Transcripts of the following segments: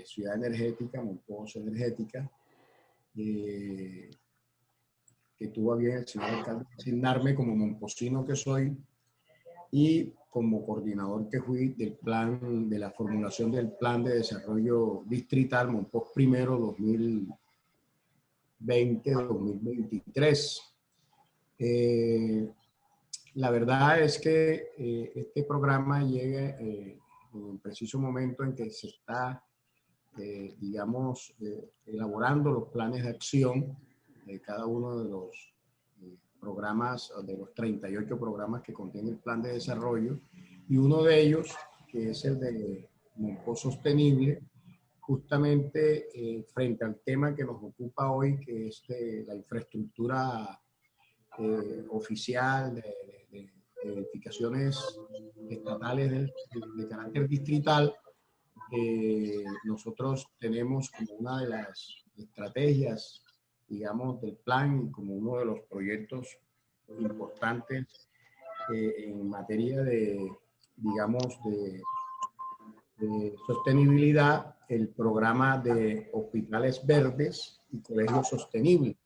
Ciudad Energética, Monpós Energética, que tuvo a bien el señor alcalde asignarme como monposino que soy y como coordinador que fui del plan, de la formulación del plan de desarrollo distrital Monpós Primero 2020-2023. La verdad es que este programa llega en un preciso momento en que se está, digamos, elaborando los planes de acción de cada uno de los programas, de los 38 programas que contiene el plan de desarrollo, y uno de ellos, que es el de Monpós Sostenible, justamente frente al tema que nos ocupa hoy, que es de la infraestructura oficial de edificaciones estatales de carácter distrital. Nosotros tenemos como una de las estrategias, digamos, del plan y como uno de los proyectos importantes en materia de, digamos, de sostenibilidad, el programa de hospitales verdes y colegios sostenibles.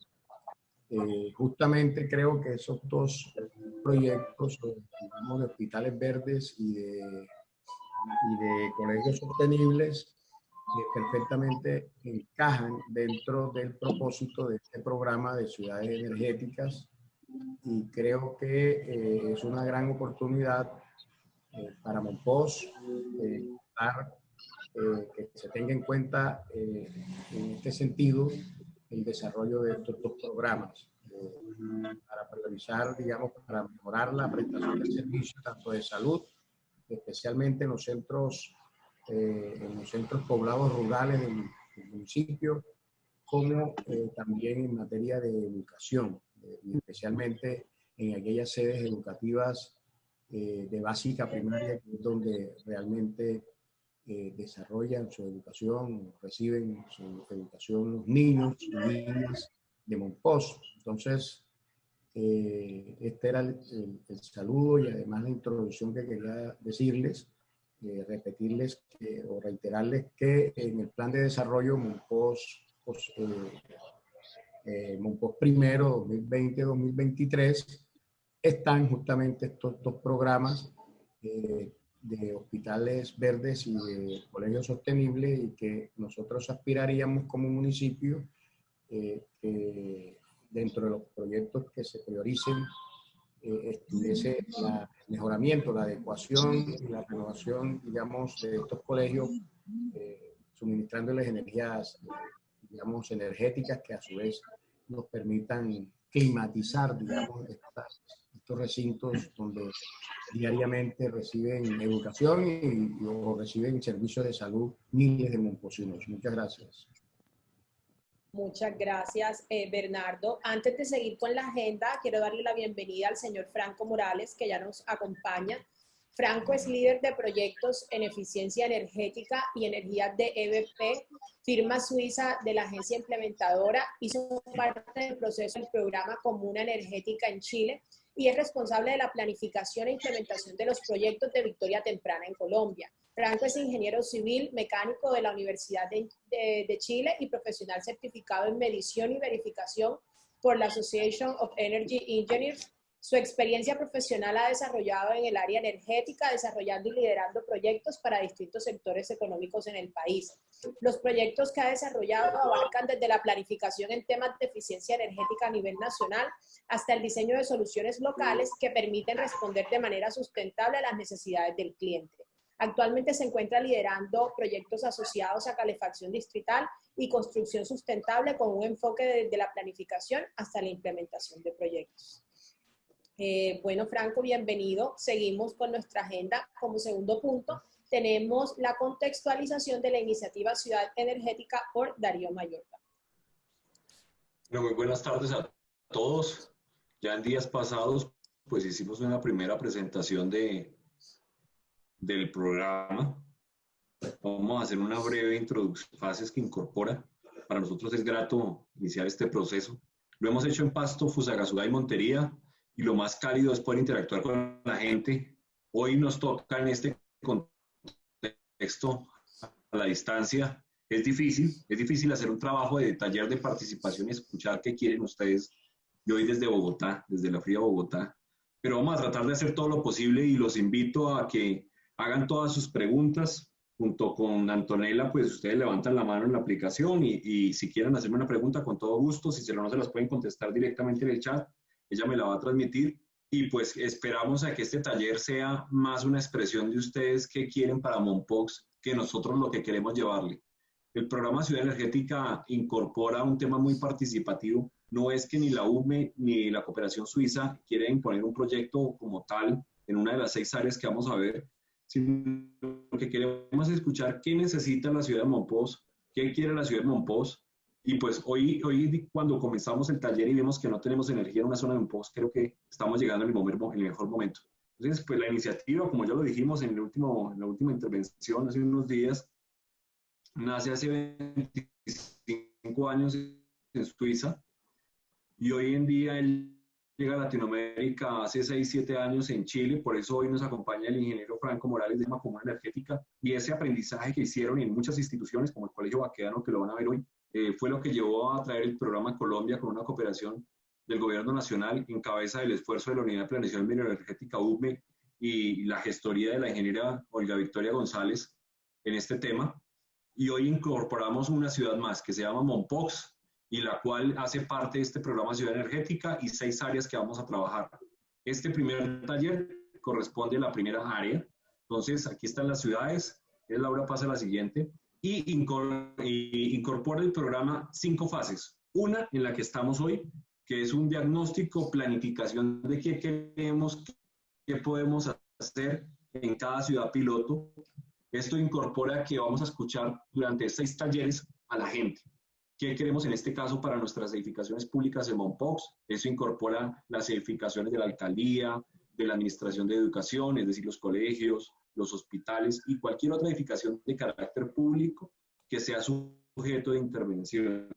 Justamente creo que esos dos proyectos, digamos, de hospitales verdes y de colegios sostenibles, perfectamente encajan dentro del propósito de este programa de ciudades energéticas, y creo que es una gran oportunidad para Monpós que se tenga en cuenta en este sentido el desarrollo de estos dos programas para priorizar, digamos, para mejorar la prestación del servicio tanto de salud, especialmente en los centros poblados rurales del municipio, como también en materia de educación, y especialmente en aquellas sedes educativas de básica primaria, que es donde realmente desarrollan su educación, reciben su educación los niños y niñas de Monpós. Entonces, este era el saludo y además la introducción que quería decirles, repetirles o reiterarles que en el plan de desarrollo Monpós Primero 2020-2023 están justamente estos dos programas de hospitales verdes y de colegios sostenibles, y que nosotros aspiraríamos como municipio dentro de los proyectos que se prioricen estuviese el mejoramiento, la adecuación y la renovación, digamos, de estos colegios, suministrándoles energías, digamos, energéticas que a su vez nos permitan climatizar, digamos, estos recintos donde diariamente reciben educación o reciben servicios de salud miles de monposinos. Muchas gracias. Muchas gracias, Bernardo. Antes de seguir con la agenda, quiero darle la bienvenida al señor Franco Morales, que ya nos acompaña. Franco es líder de proyectos en eficiencia energética y energías de EBP, firma suiza de la agencia implementadora, hizo parte del proceso del programa Comuna Energética en Chile y es responsable de la planificación e implementación de los proyectos de Victoria Temprana en Colombia. Franco es ingeniero civil mecánico de la Universidad de Chile y profesional certificado en medición y verificación por la Association of Energy Engineers. Su experiencia profesional ha desarrollado en el área energética, desarrollando y liderando proyectos para distintos sectores económicos en el país. Los proyectos que ha desarrollado abarcan desde la planificación en temas de eficiencia energética a nivel nacional hasta el diseño de soluciones locales que permiten responder de manera sustentable a las necesidades del cliente. Actualmente se encuentra liderando proyectos asociados a calefacción distrital y construcción sustentable con un enfoque desde la planificación hasta la implementación de proyectos. Bueno, Franco, bienvenido. Seguimos con nuestra agenda. Como segundo punto, tenemos la contextualización de la iniciativa Ciudad Energética por Darío Mayorga. Bueno, muy buenas tardes a todos. Ya en días pasados, pues hicimos una primera presentación del programa. Vamos a hacer una breve introducción, fases que incorpora. Para nosotros es grato iniciar este proceso. Lo hemos hecho en Pasto, Fusagasugá y Montería, y lo más cálido es poder interactuar con la gente. Hoy nos toca en este contexto a la distancia es difícil hacer un trabajo de taller de participación y escuchar qué quieren ustedes. Yo hoy desde Bogotá, desde la fría Bogotá, pero vamos a tratar de hacer todo lo posible y los invito a que hagan todas sus preguntas. Junto con Antonella, pues ustedes levantan la mano en la aplicación y si quieren hacerme una pregunta, con todo gusto. Si no se las pueden contestar directamente en el chat, ella me la va a transmitir. Y pues esperamos a que este taller sea más una expresión de ustedes qué quieren para Mompox que nosotros lo que queremos llevarle. El programa Ciudad Energética incorpora un tema muy participativo. No es que ni la UME ni la Cooperación Suiza quieren imponer un proyecto como tal en una de las 6 áreas que vamos a ver, sino que queremos escuchar qué necesita la ciudad de Mompox, qué quiere la ciudad de Mompox. Y pues hoy cuando comenzamos el taller y vemos que no tenemos energía en una zona de Mompox, creo que estamos llegando en el mejor momento. Entonces, pues la iniciativa, como ya lo dijimos en la última intervención hace unos días, nace hace 25 años en Suiza y hoy en día él llega a Latinoamérica hace 6, 7 años en Chile. Por eso hoy nos acompaña el ingeniero Franco Morales de Comuna Energética, y ese aprendizaje que hicieron en muchas instituciones como el Colegio Baquedano, que lo van a ver hoy, fue lo que llevó a traer el programa Colombia con una cooperación del gobierno nacional en cabeza del esfuerzo de la Unidad de Planeación Bioenergética UME y la gestoría de la ingeniera Olga Victoria González en este tema. Y hoy incorporamos una ciudad más que se llama Mompox, y la cual hace parte de este programa Ciudad Energética y 6 áreas que vamos a trabajar. Este primer taller corresponde a la primera área. Entonces, aquí están las ciudades. Laura, pasa a la siguiente. Y incorpora el programa 5 fases. Una en la que estamos hoy, que es un diagnóstico, planificación de qué queremos, qué podemos hacer en cada ciudad piloto. Esto incorpora que vamos a escuchar durante 6 talleres a la gente. ¿Qué queremos en este caso para nuestras edificaciones públicas en Mompox? Eso incorpora las edificaciones de la alcaldía, de la administración de educación, es decir, los colegios, los hospitales y cualquier otra edificación de carácter público que sea sujeto de intervención.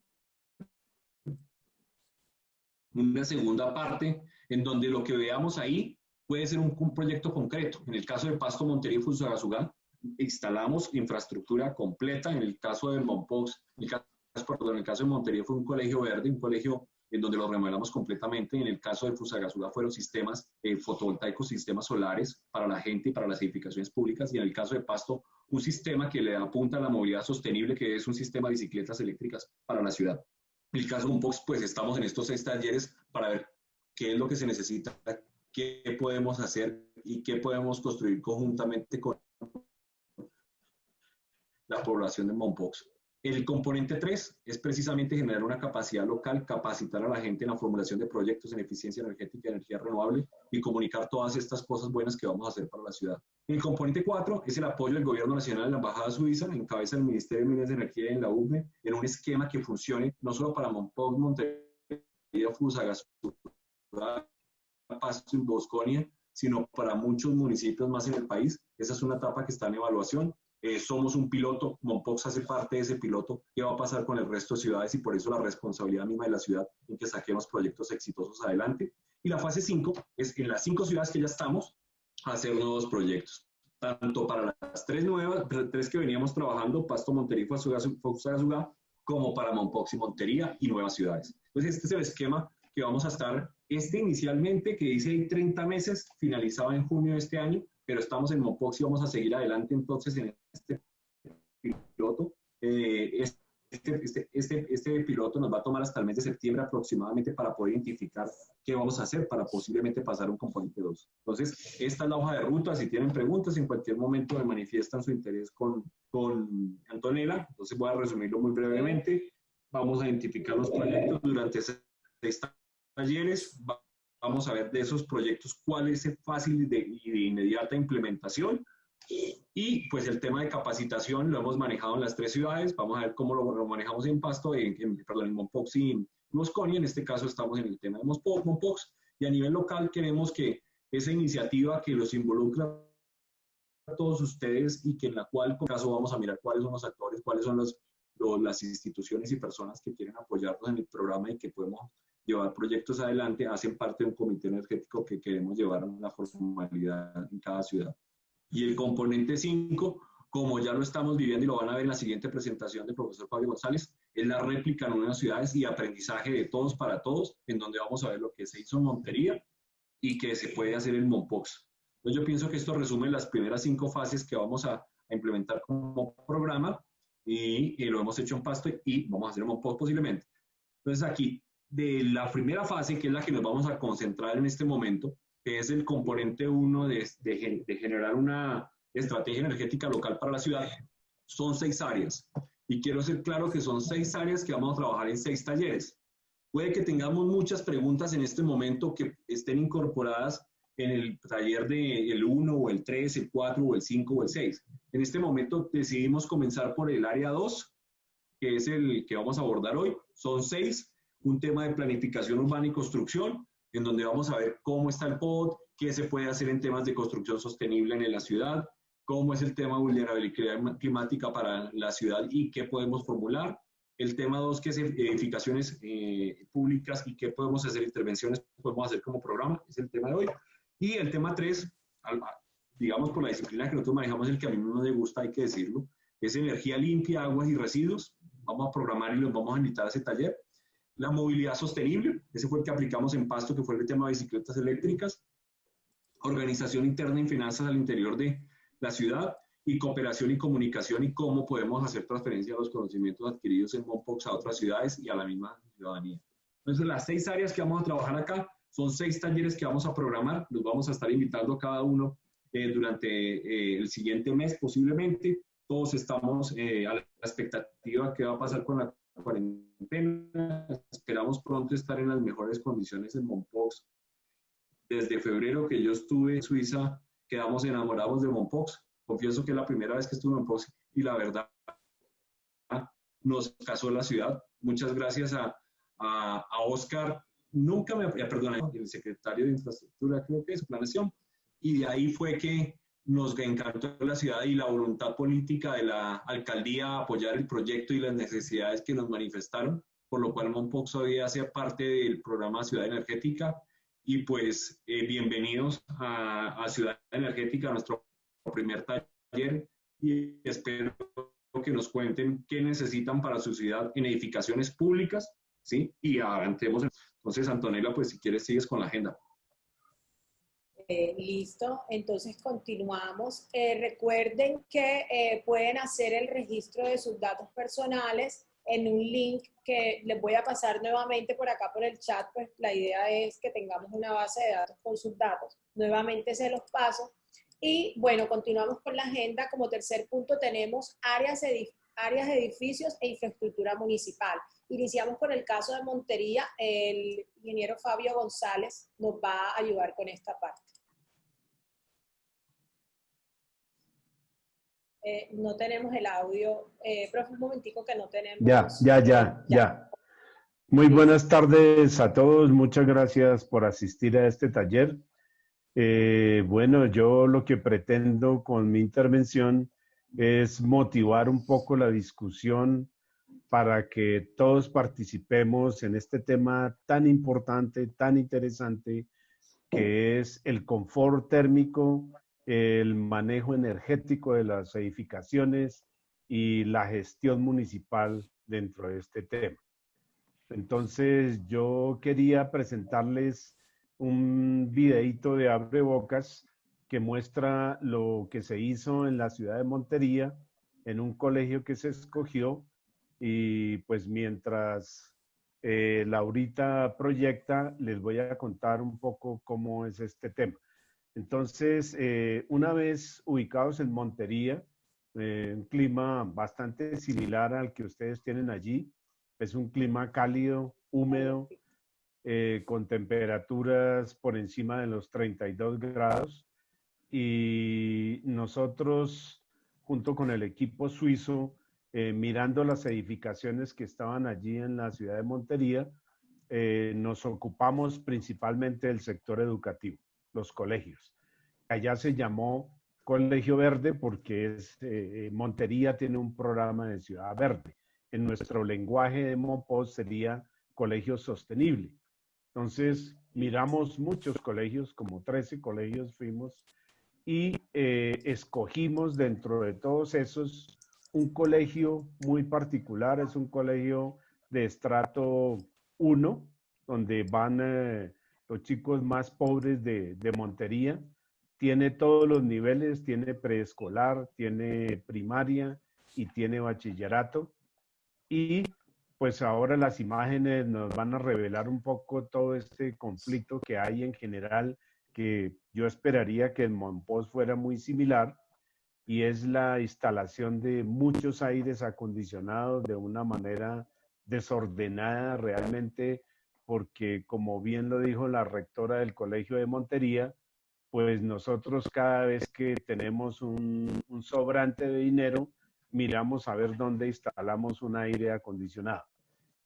Una segunda parte en donde lo que veamos ahí puede ser un proyecto concreto. En el caso de Pasto, Montería y Fusagasugá, instalamos infraestructura completa. En el caso de Mompox, en el caso de Montería fue un colegio verde, un colegio en donde lo remodelamos completamente. En el caso de Fusagasugá fueron sistemas fotovoltaicos, sistemas solares para la gente y para las edificaciones públicas. Y en el caso de Pasto, un sistema que le apunta a la movilidad sostenible, que es un sistema de bicicletas eléctricas para la ciudad. En el caso de Mompox, pues estamos en estos 6 talleres para ver qué es lo que se necesita, qué podemos hacer y qué podemos construir conjuntamente con la población de Mompox. El componente 3 es precisamente generar una capacidad local, capacitar a la gente en la formulación de proyectos en eficiencia energética y energía renovable y comunicar todas estas cosas buenas que vamos a hacer para la ciudad. El componente 4 es el apoyo del gobierno nacional en la embajada suiza, en cabeza del Ministerio de Minas y Energía en la UME, en un esquema que funcione no solo para Mompox, Montería, Fusagasugá, Pasto y Bosconia, sino para muchos municipios más en el país. Esa es una etapa que está en evaluación. Somos un piloto, Mompox hace parte de ese piloto. ¿Qué va a pasar con el resto de ciudades? Y por eso la responsabilidad misma de la ciudad en que saquemos proyectos exitosos adelante. Y la fase 5 es en las 5 ciudades que ya estamos, hacer nuevos proyectos. Tanto para las 3 que veníamos trabajando, Pasto, Montería y Fusagasugá, como para Mompox y Montería y nuevas ciudades. Entonces este es el esquema que vamos a estar, inicialmente que dice 30 meses, finalizaba en junio de este año, pero estamos en Mompox y vamos a seguir adelante entonces en este piloto. Este piloto nos va a tomar hasta el mes de septiembre aproximadamente para poder identificar qué vamos a hacer para posiblemente pasar a un componente 2. Entonces, esta es la hoja de ruta. Si tienen preguntas, en cualquier momento me manifiestan su interés con Antonella. Entonces, voy a resumirlo muy brevemente. Vamos a identificar los proyectos durante 6 talleres. Vamos a ver de esos proyectos cuál es el fácil y de inmediata implementación. Y pues el tema de capacitación lo hemos manejado en las 3 ciudades. Vamos a ver cómo lo manejamos en Pasto, en Mompox y en Bosconia. En este caso estamos en el tema de Mompox. Y a nivel local queremos que esa iniciativa que los involucra a todos ustedes y que en la cual, por caso, vamos a mirar cuáles son los actores, cuáles son las instituciones y personas que quieren apoyarnos en el programa y que podemos llevar proyectos adelante, hacen parte de un comité energético que queremos llevar a una formalidad en cada ciudad. Y el componente 5 como ya lo estamos viviendo y lo van a ver en la siguiente presentación del profesor Fabio González, es la réplica en unas ciudades y aprendizaje de todos para todos, en donde vamos a ver lo que se hizo en Montería y que se puede hacer en Mompox. Entonces yo pienso que esto resume las primeras 5 fases que vamos a implementar como programa y lo hemos hecho en Pasto y vamos a hacer en Mompox posiblemente. Entonces aquí, de la primera fase, que es la que nos vamos a concentrar en este momento, que es el componente 1 de generar una estrategia energética local para la ciudad, son 6 áreas. Y quiero ser claro que son 6 áreas que vamos a trabajar en 6 talleres. Puede que tengamos muchas preguntas en este momento que estén incorporadas en el taller del 1 o el 3, el 4 o el 5 o el 6. En este momento decidimos comenzar por el área 2, que es el que vamos a abordar hoy. Son 6, un tema de planificación urbana y construcción, en donde vamos a ver cómo está el POD, qué se puede hacer en temas de construcción sostenible en la ciudad, cómo es el tema de vulnerabilidad climática para la ciudad y qué podemos formular. El tema 2, que es edificaciones públicas y qué podemos hacer, intervenciones podemos hacer como programa, es el tema de hoy. Y el tema 3, digamos por la disciplina que nosotros manejamos, el que a mí no me gusta, hay que decirlo, es energía limpia, aguas y residuos. Vamos a programar y los vamos a invitar a ese taller. La movilidad sostenible, ese fue el que aplicamos en Pasto, que fue el tema de bicicletas eléctricas. Organización interna y finanzas al interior de la ciudad, y cooperación y comunicación y cómo podemos hacer transferencia de los conocimientos adquiridos en Mompox a otras ciudades y a la misma ciudadanía. Entonces, las 6 áreas que vamos a trabajar acá son 6 talleres que vamos a programar, los vamos a estar invitando a cada uno durante el siguiente mes posiblemente. Todos estamos a la expectativa de qué va a pasar con la cuarentena. Esperamos pronto estar en las mejores condiciones en Mompox. Desde febrero que yo estuve en Suiza, quedamos enamorados de Mompox. Confieso que es la primera vez que estuve en Mompox y la verdad nos casó la ciudad. Muchas gracias a Oscar, el secretario de Infraestructura, creo que es Planeación, y de ahí fue que nos encantó la ciudad y la voluntad política de la alcaldía a apoyar el proyecto y las necesidades que nos manifestaron, por lo cual Mompox hoy hace parte del programa Ciudad Energética. Y pues bienvenidos a Ciudad Energética, a nuestro primer taller, y espero que nos cuenten qué necesitan para su ciudad en edificaciones públicas, ¿sí? Y avancemos. Entonces, Antonella, pues si quieres sigues con la agenda. Listo, entonces continuamos. Recuerden que pueden hacer el registro de sus datos personales en un link que les voy a pasar nuevamente por acá por el chat. Pues la idea es que tengamos una base de datos con sus datos. Nuevamente se los paso. Y bueno, continuamos con la agenda. Como tercer punto tenemos áreas de edificios e infraestructura municipal. Iniciamos con el caso de Montería. El ingeniero Fabio González nos va a ayudar con esta parte. No tenemos el audio. Profe, un momentico que no tenemos. Ya. Muy buenas tardes a todos. Muchas gracias por asistir a este taller. Bueno, yo lo que pretendo con mi intervención es motivar un poco la discusión para que todos participemos en este tema tan importante, tan interesante, que es el confort térmico, el manejo energético de las edificaciones y la gestión municipal dentro de este tema. Entonces, yo quería presentarles un videíto de abrebocas que muestra lo que se hizo en la ciudad de Montería, en un colegio que se escogió, y pues mientras Laurita proyecta, les voy a contar un poco cómo es este tema. Entonces, una vez ubicados en Montería, un clima bastante similar al que ustedes tienen allí, es un clima cálido, húmedo, con temperaturas por encima de los 32 grados. Y nosotros, junto con el equipo suizo, mirando las edificaciones que estaban allí en la ciudad de Montería, nos ocupamos principalmente del sector educativo, los colegios. Allá se llamó Colegio Verde porque Montería tiene un programa de Ciudad Verde. En nuestro lenguaje de Mompox sería Colegio Sostenible. Entonces, miramos muchos colegios, como 13 colegios fuimos, y escogimos dentro de todos esos un colegio muy particular, es un colegio de estrato 1, donde van los chicos más pobres de Montería. Tiene todos los niveles, tiene preescolar, tiene primaria y tiene bachillerato. Y pues ahora las imágenes nos van a revelar un poco todo este conflicto que hay en general, que yo esperaría que en Monpós fuera muy similar, y es la instalación de muchos aires acondicionados de una manera desordenada realmente, porque como bien lo dijo la rectora del Colegio de Montería, pues nosotros cada vez que tenemos un sobrante de dinero, miramos a ver dónde instalamos un aire acondicionado.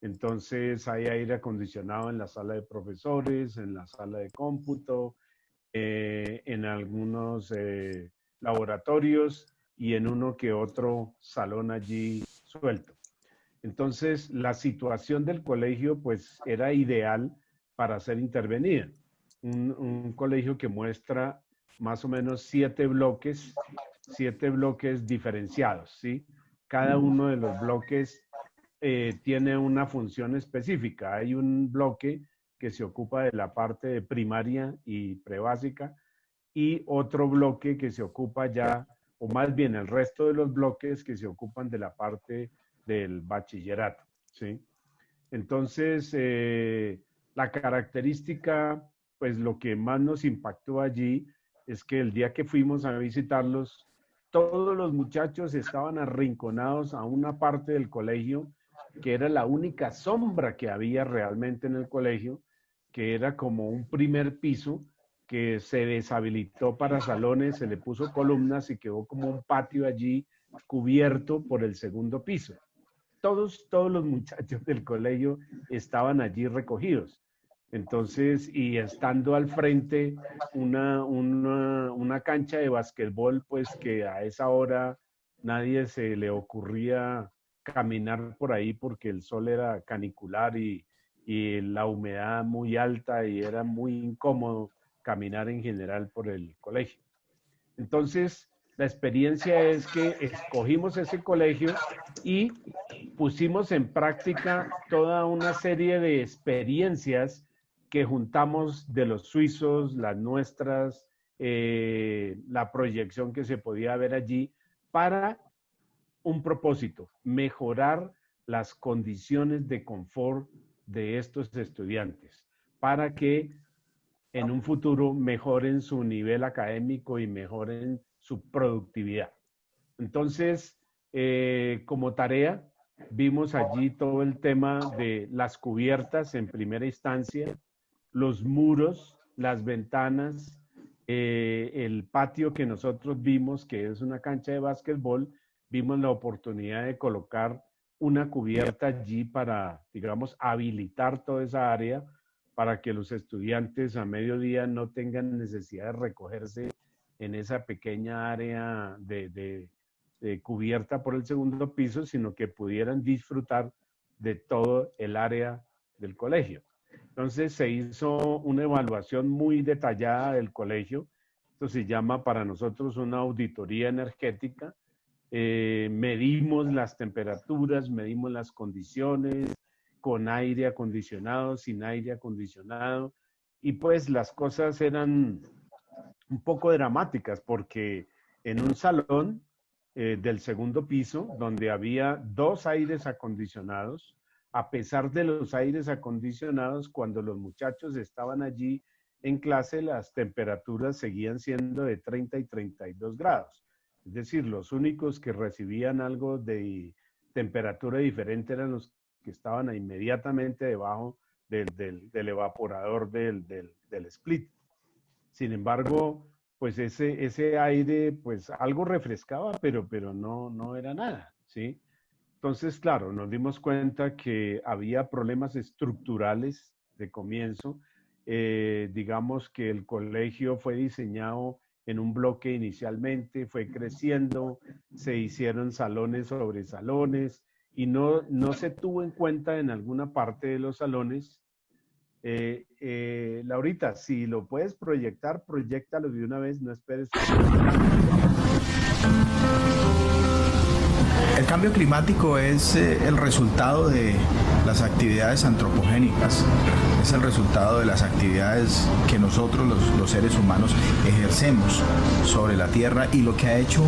Entonces hay aire acondicionado en la sala de profesores, en la sala de cómputo, en algunos laboratorios y en uno que otro salón allí suelto. Entonces la situación del colegio pues era ideal para ser intervenida. Un colegio que muestra más o menos 7 bloques diferenciados, ¿sí? Cada uno de los bloques tiene una función específica. Hay un bloque que se ocupa de la parte de primaria y prebásica y otro bloque que se ocupa ya, o más bien el resto de los bloques que se ocupan de la parte del bachillerato, ¿sí? Entonces, la característica, pues lo que más nos impactó allí es que el día que fuimos a visitarlos, todos los muchachos estaban arrinconados a una parte del colegio que era la única sombra que había realmente en el colegio, que era como un primer piso que se deshabilitó para salones, se le puso columnas y quedó como un patio allí cubierto por el segundo piso. Todos los muchachos del colegio estaban allí recogidos. Entonces, y estando al frente una cancha de básquetbol, pues que a esa hora nadie se le ocurría caminar por ahí porque el sol era canicular y la humedad muy alta y era muy incómodo caminar en general por el colegio. Entonces, la experiencia es que escogimos ese colegio y pusimos en práctica toda una serie de experiencias que juntamos de los suizos, las nuestras, la proyección que se podía ver allí para un propósito, mejorar las condiciones de confort de estos estudiantes para que en un futuro mejoren su nivel académico y mejoren su productividad. Entonces, como tarea, vimos allí todo el tema de las cubiertas en primera instancia, los muros, las ventanas, el patio que nosotros vimos, que es una cancha de básquetbol, vimos la oportunidad de colocar una cubierta allí para, digamos, habilitar toda esa área para que los estudiantes a mediodía no tengan necesidad de recogerse en esa pequeña área de cubierta por el segundo piso, sino que pudieran disfrutar de todo el área del colegio. Entonces se hizo una evaluación muy detallada del colegio. Esto se llama para nosotros una auditoría energética. Medimos las temperaturas, medimos las condiciones, con aire acondicionado, sin aire acondicionado, y pues las cosas eran un poco dramáticas porque en un salón del segundo piso, donde había 2 aires acondicionados, a pesar de los aires acondicionados, cuando los muchachos estaban allí en clase, las temperaturas seguían siendo de 30 y 32 grados. Es decir, los únicos que recibían algo de temperatura diferente eran los que estaban inmediatamente debajo del evaporador del split. Sin embargo, pues ese aire, pues algo refrescaba, pero no era nada, ¿sí? Entonces, claro, nos dimos cuenta que había problemas estructurales de comienzo. Digamos que el colegio fue diseñado en un bloque inicialmente, fue creciendo, se hicieron salones sobre salones y no se tuvo en cuenta en alguna parte de los salones. Laurita, si lo puedes proyectar, proyéctalo de una vez, no esperes. El cambio climático es el resultado de las actividades antropogénicas, es el resultado de las actividades que nosotros los seres humanos ejercemos sobre la Tierra y lo que ha hecho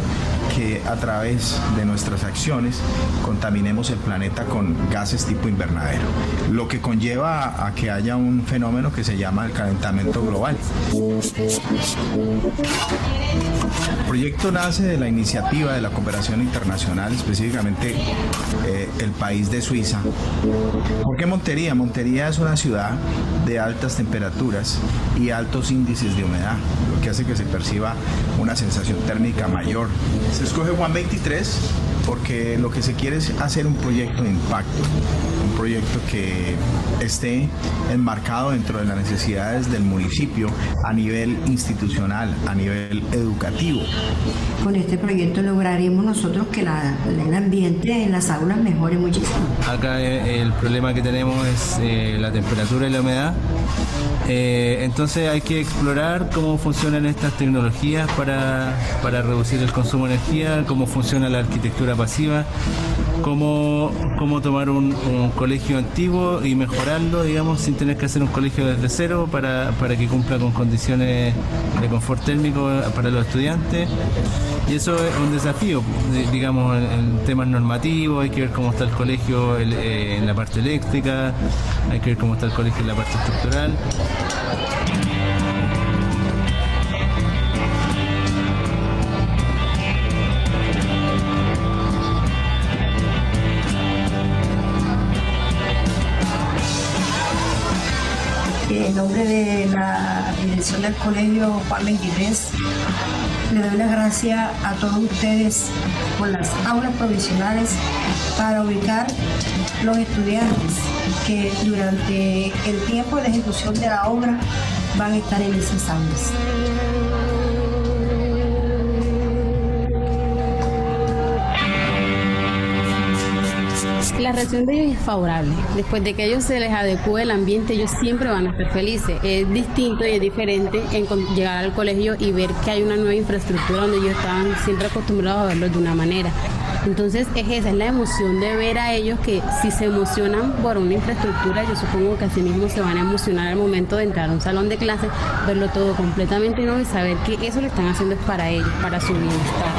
que a través de nuestras acciones contaminemos el planeta con gases tipo invernadero, lo que conlleva a que haya un fenómeno que se llama el calentamiento global. El proyecto nace de la iniciativa de la cooperación internacional, específicamente el país de Suiza. ¿Por qué Montería? Montería es una ciudad de altas temperaturas y altos índices de humedad, lo que hace que se perciba una sensación térmica mayor. Se escoge Juan 23 porque lo que se quiere es hacer un proyecto de impacto, un proyecto que esté enmarcado dentro de las necesidades del municipio a nivel institucional, a nivel educativo. Con este proyecto lograremos nosotros que el ambiente en las aulas mejore muchísimo. Acá el problema que tenemos es la temperatura y la humedad. Entonces hay que explorar cómo funcionan estas tecnologías para reducir el consumo de energía, cómo funciona la arquitectura pasiva, cómo tomar un colegio antiguo y mejorarlo, digamos, sin tener que hacer un colegio desde cero para que cumpla con condiciones de confort térmico para los estudiantes. Y eso es un desafío, digamos, en temas normativos. Hay que ver cómo está el colegio en la parte eléctrica, hay que ver cómo está el colegio en la parte estructural. En nombre de la dirección del colegio Juan 23, le doy las gracias a todos ustedes por las aulas provisionales para ubicar los estudiantes que durante el tiempo de ejecución de la obra van a estar en esas aulas. La reacción de ellos es favorable. Después de que a ellos se les adecue el ambiente, ellos siempre van a estar felices. Es distinto y es diferente en llegar al colegio y ver que hay una nueva infraestructura donde ellos estaban siempre acostumbrados a verlo de una manera. Entonces esa es la emoción de ver a ellos que si se emocionan por una infraestructura, yo supongo que así mismo se van a emocionar al momento de entrar a un salón de clase, verlo todo completamente nuevo y saber que eso lo están haciendo es para ellos, para su bienestar.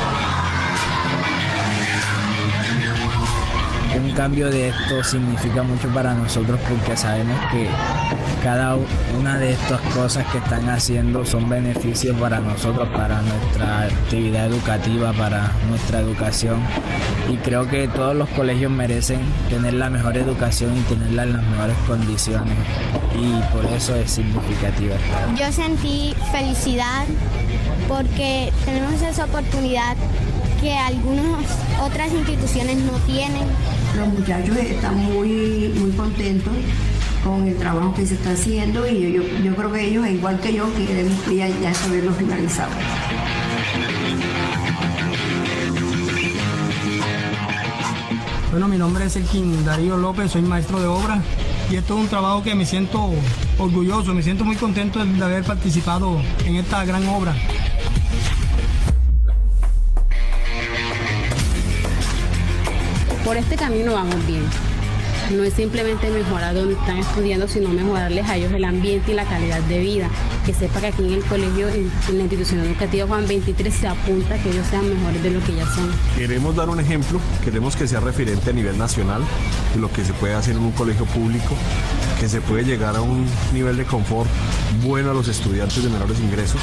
Un cambio de esto significa mucho para nosotros porque sabemos que cada una de estas cosas que están haciendo son beneficios para nosotros, para nuestra actividad educativa, para nuestra educación. Y creo que todos los colegios merecen tener la mejor educación y tenerla en las mejores condiciones. Y por eso es significativa. Yo sentí felicidad porque tenemos esa oportunidad que algunas otras instituciones no tienen. Los muchachos están muy contentos con el trabajo que se está haciendo y yo creo que ellos, igual que yo, queremos ya saberlo finalizado. Bueno, mi nombre es Elkin Darío López, soy maestro de obra y esto es un trabajo que me siento orgulloso, me siento muy contento de haber participado en esta gran obra. Por este camino vamos bien. No es simplemente mejorar donde están estudiando, sino mejorarles a ellos el ambiente y la calidad de vida. Que sepa que aquí en el colegio, en la institución educativa Juan 23, se apunta a que ellos sean mejores de lo que ya son. Queremos dar un ejemplo, queremos que sea referente a nivel nacional de lo que se puede hacer en un colegio público, que se puede llegar a un nivel de confort bueno a los estudiantes de menores ingresos,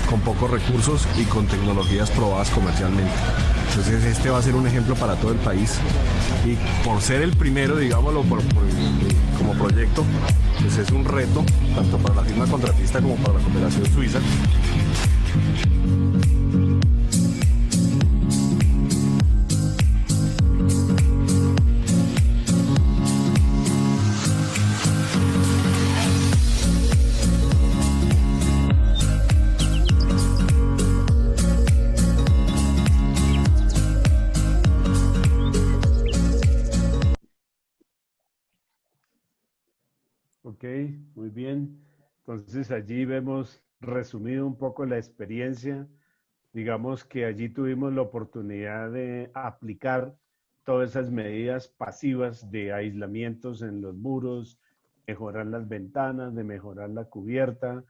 con pocos recursos y con tecnologías probadas comercialmente. Entonces este va a ser un ejemplo para todo el país y por ser el primero, digámoslo, como proyecto, pues es un reto tanto para la firma contratista como para la cooperación suiza. Ok, muy bien. Entonces allí vemos resumido un poco la experiencia Digamos que allí tuvimos la oportunidad de aplicar todas esas medidas pasivas de aislamientos en los muros, mejorar las ventanas, de mejorar la cubierta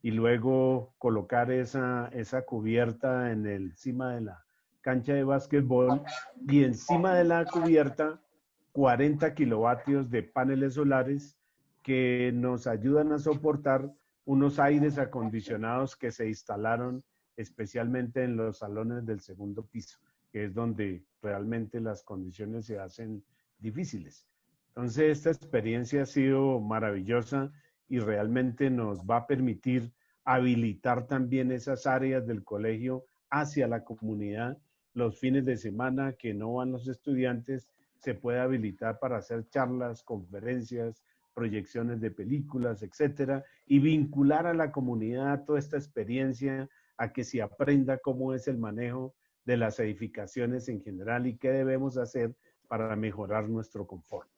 y luego colocar esa cubierta encima de la cancha de básquetbol y encima de la cubierta 40 kilovatios de paneles solares que nos ayudan a soportar unos aires acondicionados que se instalaron especialmente en los salones del segundo piso, que es donde realmente las condiciones se hacen difíciles. Entonces, esta experiencia ha sido maravillosa y realmente nos va a permitir habilitar también esas áreas del colegio hacia la comunidad. Los fines de semana que no van los estudiantes, se puede habilitar para hacer charlas, conferencias, proyecciones de películas, etcétera, y vincular a la comunidad toda esta experiencia a que se aprenda cómo es el manejo de las edificaciones en general y qué debemos hacer para mejorar nuestro confort.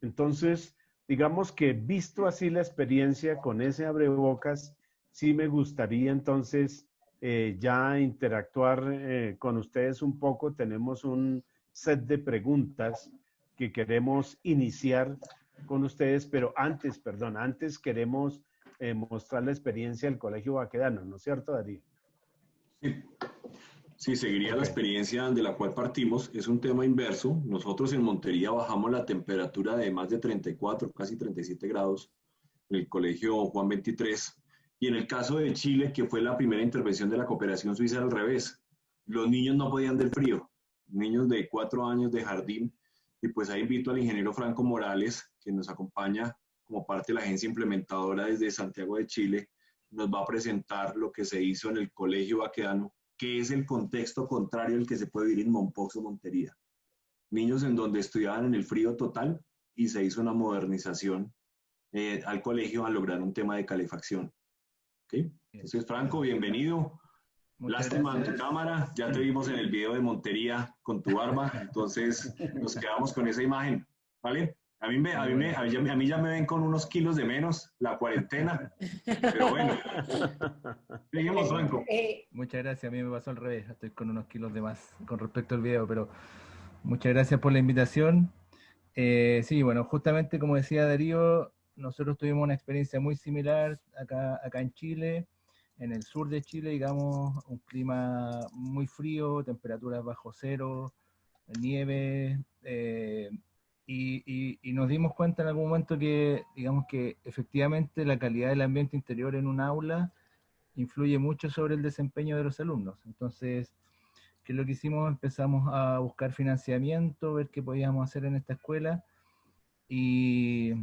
Entonces, digamos que visto así la experiencia con ese abrebocas, sí me gustaría entonces ya interactuar con ustedes un poco. Tenemos un set de preguntas que queremos iniciar con ustedes, pero antes queremos mostrar la experiencia del Colegio Baquedano, ¿no es cierto, Darío? Sí, seguiría la experiencia de la cual partimos. Es un tema inverso. Nosotros en Montería bajamos la temperatura de más de 34, casi 37 grados en el Colegio Juan 23. Y en el caso de Chile, que fue la primera intervención de la cooperación suiza, al revés. Los niños no podían del frío. Niños de 4 años de jardín. Y pues ahí invito al ingeniero Franco Morales, que nos acompaña como parte de la agencia implementadora desde Santiago de Chile. Nos va a presentar lo que se hizo en el Colegio Baquedano, que es el contexto contrario al que se puede vivir en Mompox o Montería. Niños en donde estudiaban en el frío total y se hizo una modernización al colegio a lograr un tema de calefacción. ¿Okay? Entonces, Franco, bienvenido. Lástima en tu cámara, ya te vimos en el video de Montería con tu barba, entonces nos quedamos con esa imagen, ¿vale? A mí ya me ven con unos kilos de menos, la cuarentena, pero bueno. Seguimos, Franco. Muchas gracias, a mí me pasó al revés, estoy con unos kilos de más con respecto al video, pero muchas gracias por la invitación. Sí, bueno, justamente como decía Darío, nosotros tuvimos una experiencia muy similar acá en Chile, en el sur de Chile, digamos, un clima muy frío, temperaturas bajo cero, nieve, y nos dimos cuenta en algún momento que, digamos que efectivamente la calidad del ambiente interior en un aula influye mucho sobre el desempeño de los alumnos. Entonces, ¿qué es lo que hicimos? Empezamos a buscar financiamiento, ver qué podíamos hacer en esta escuela, y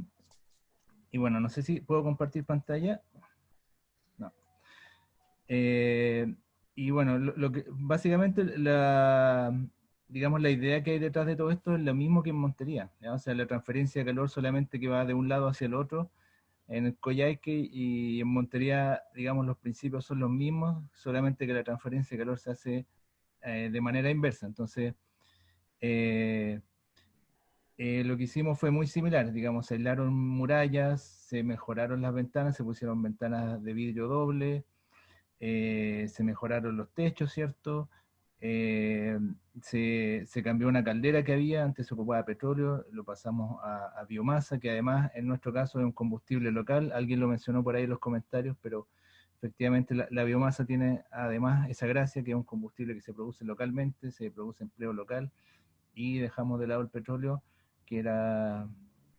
bueno, no sé si puedo compartir pantalla. No. Y bueno, lo que básicamente digamos, la idea que hay detrás de todo esto es lo mismo que en Montería, ¿ya? O sea, la transferencia de calor solamente que va de un lado hacia el otro. En el Coyhaique y en Montería, digamos, los principios son los mismos, solamente que la transferencia de calor se hace de manera inversa. Entonces, lo que hicimos fue muy similar, digamos, se aislaron murallas, se mejoraron las ventanas, se pusieron ventanas de vidrio doble, se mejoraron los techos, ¿cierto? Se cambió una caldera que había, antes se ocupaba petróleo, lo pasamos a biomasa, que además en nuestro caso es un combustible local, alguien lo mencionó por ahí en los comentarios, pero efectivamente la biomasa tiene además esa gracia, que es un combustible que se produce localmente, se produce empleo local, y dejamos de lado el petróleo, que era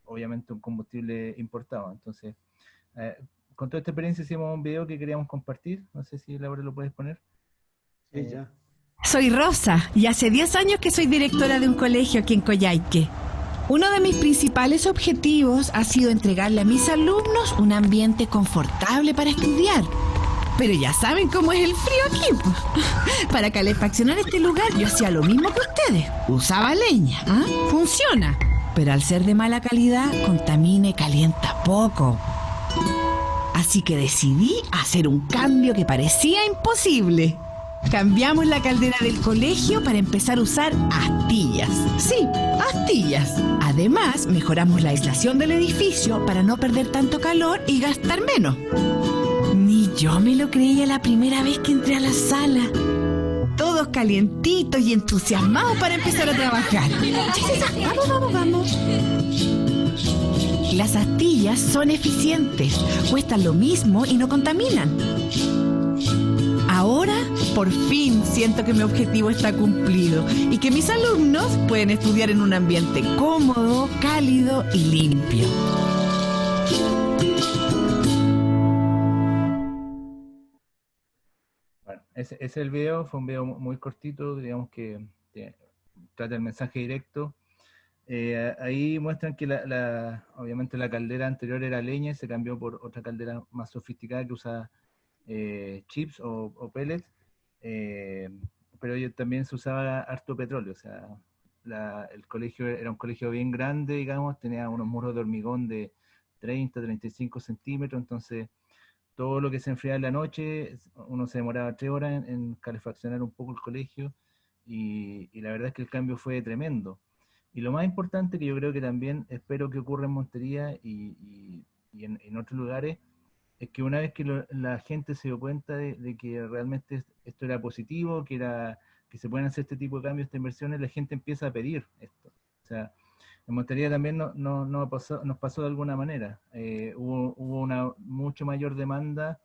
obviamente un combustible importado. Entonces, con toda esta experiencia hicimos un video que queríamos compartir, no sé si Laura lo puedes poner. Sí, ya. Soy Rosa y hace 10 años que soy directora de un colegio aquí en Coyhaique. Uno de mis principales objetivos ha sido entregarle a mis alumnos un ambiente confortable para estudiar. Pero ya saben cómo es el frío aquí, pues. Para calefaccionar este lugar yo hacía lo mismo que ustedes. Usaba leña, ¿ah? Funciona. Pero al ser de mala calidad, contamina y calienta poco. Así que decidí hacer un cambio que parecía imposible. Cambiamos la caldera del colegio para empezar a usar astillas. Sí, astillas. Además, mejoramos la aislación del edificio para no perder tanto calor y gastar menos. Ni yo me lo creía la primera vez que entré a la sala. todos calientitos y entusiasmados para empezar a trabajar. Vamos, vamos, vamos. Las astillas son eficientes, cuestan lo mismo y no contaminan. Ahora, por fin, siento que mi objetivo está cumplido y que mis alumnos pueden estudiar en un ambiente cómodo, cálido y limpio. Bueno, ese es el video, fue un video muy cortito, digamos que trata el mensaje directo. Ahí muestran que obviamente la caldera anterior era leña y se cambió por otra caldera más sofisticada que usa chips o pellets, pero también se usaba harto petróleo. O sea, el colegio era un colegio bien grande, digamos, tenía unos muros de hormigón de 30-35 centímetros, entonces todo lo que se enfriaba en la noche, uno se demoraba 3 horas en calefaccionar un poco el colegio, y la verdad es que el cambio fue tremendo. Y lo más importante, que yo creo que también espero que ocurra en Montería y en otros lugares, es que una vez que la gente se dio cuenta de que realmente esto era positivo, que se pueden hacer este tipo de cambios, estas inversiones, la gente empieza a pedir esto. O sea, en Montería también nos pasó de alguna manera. Hubo una mucho mayor demanda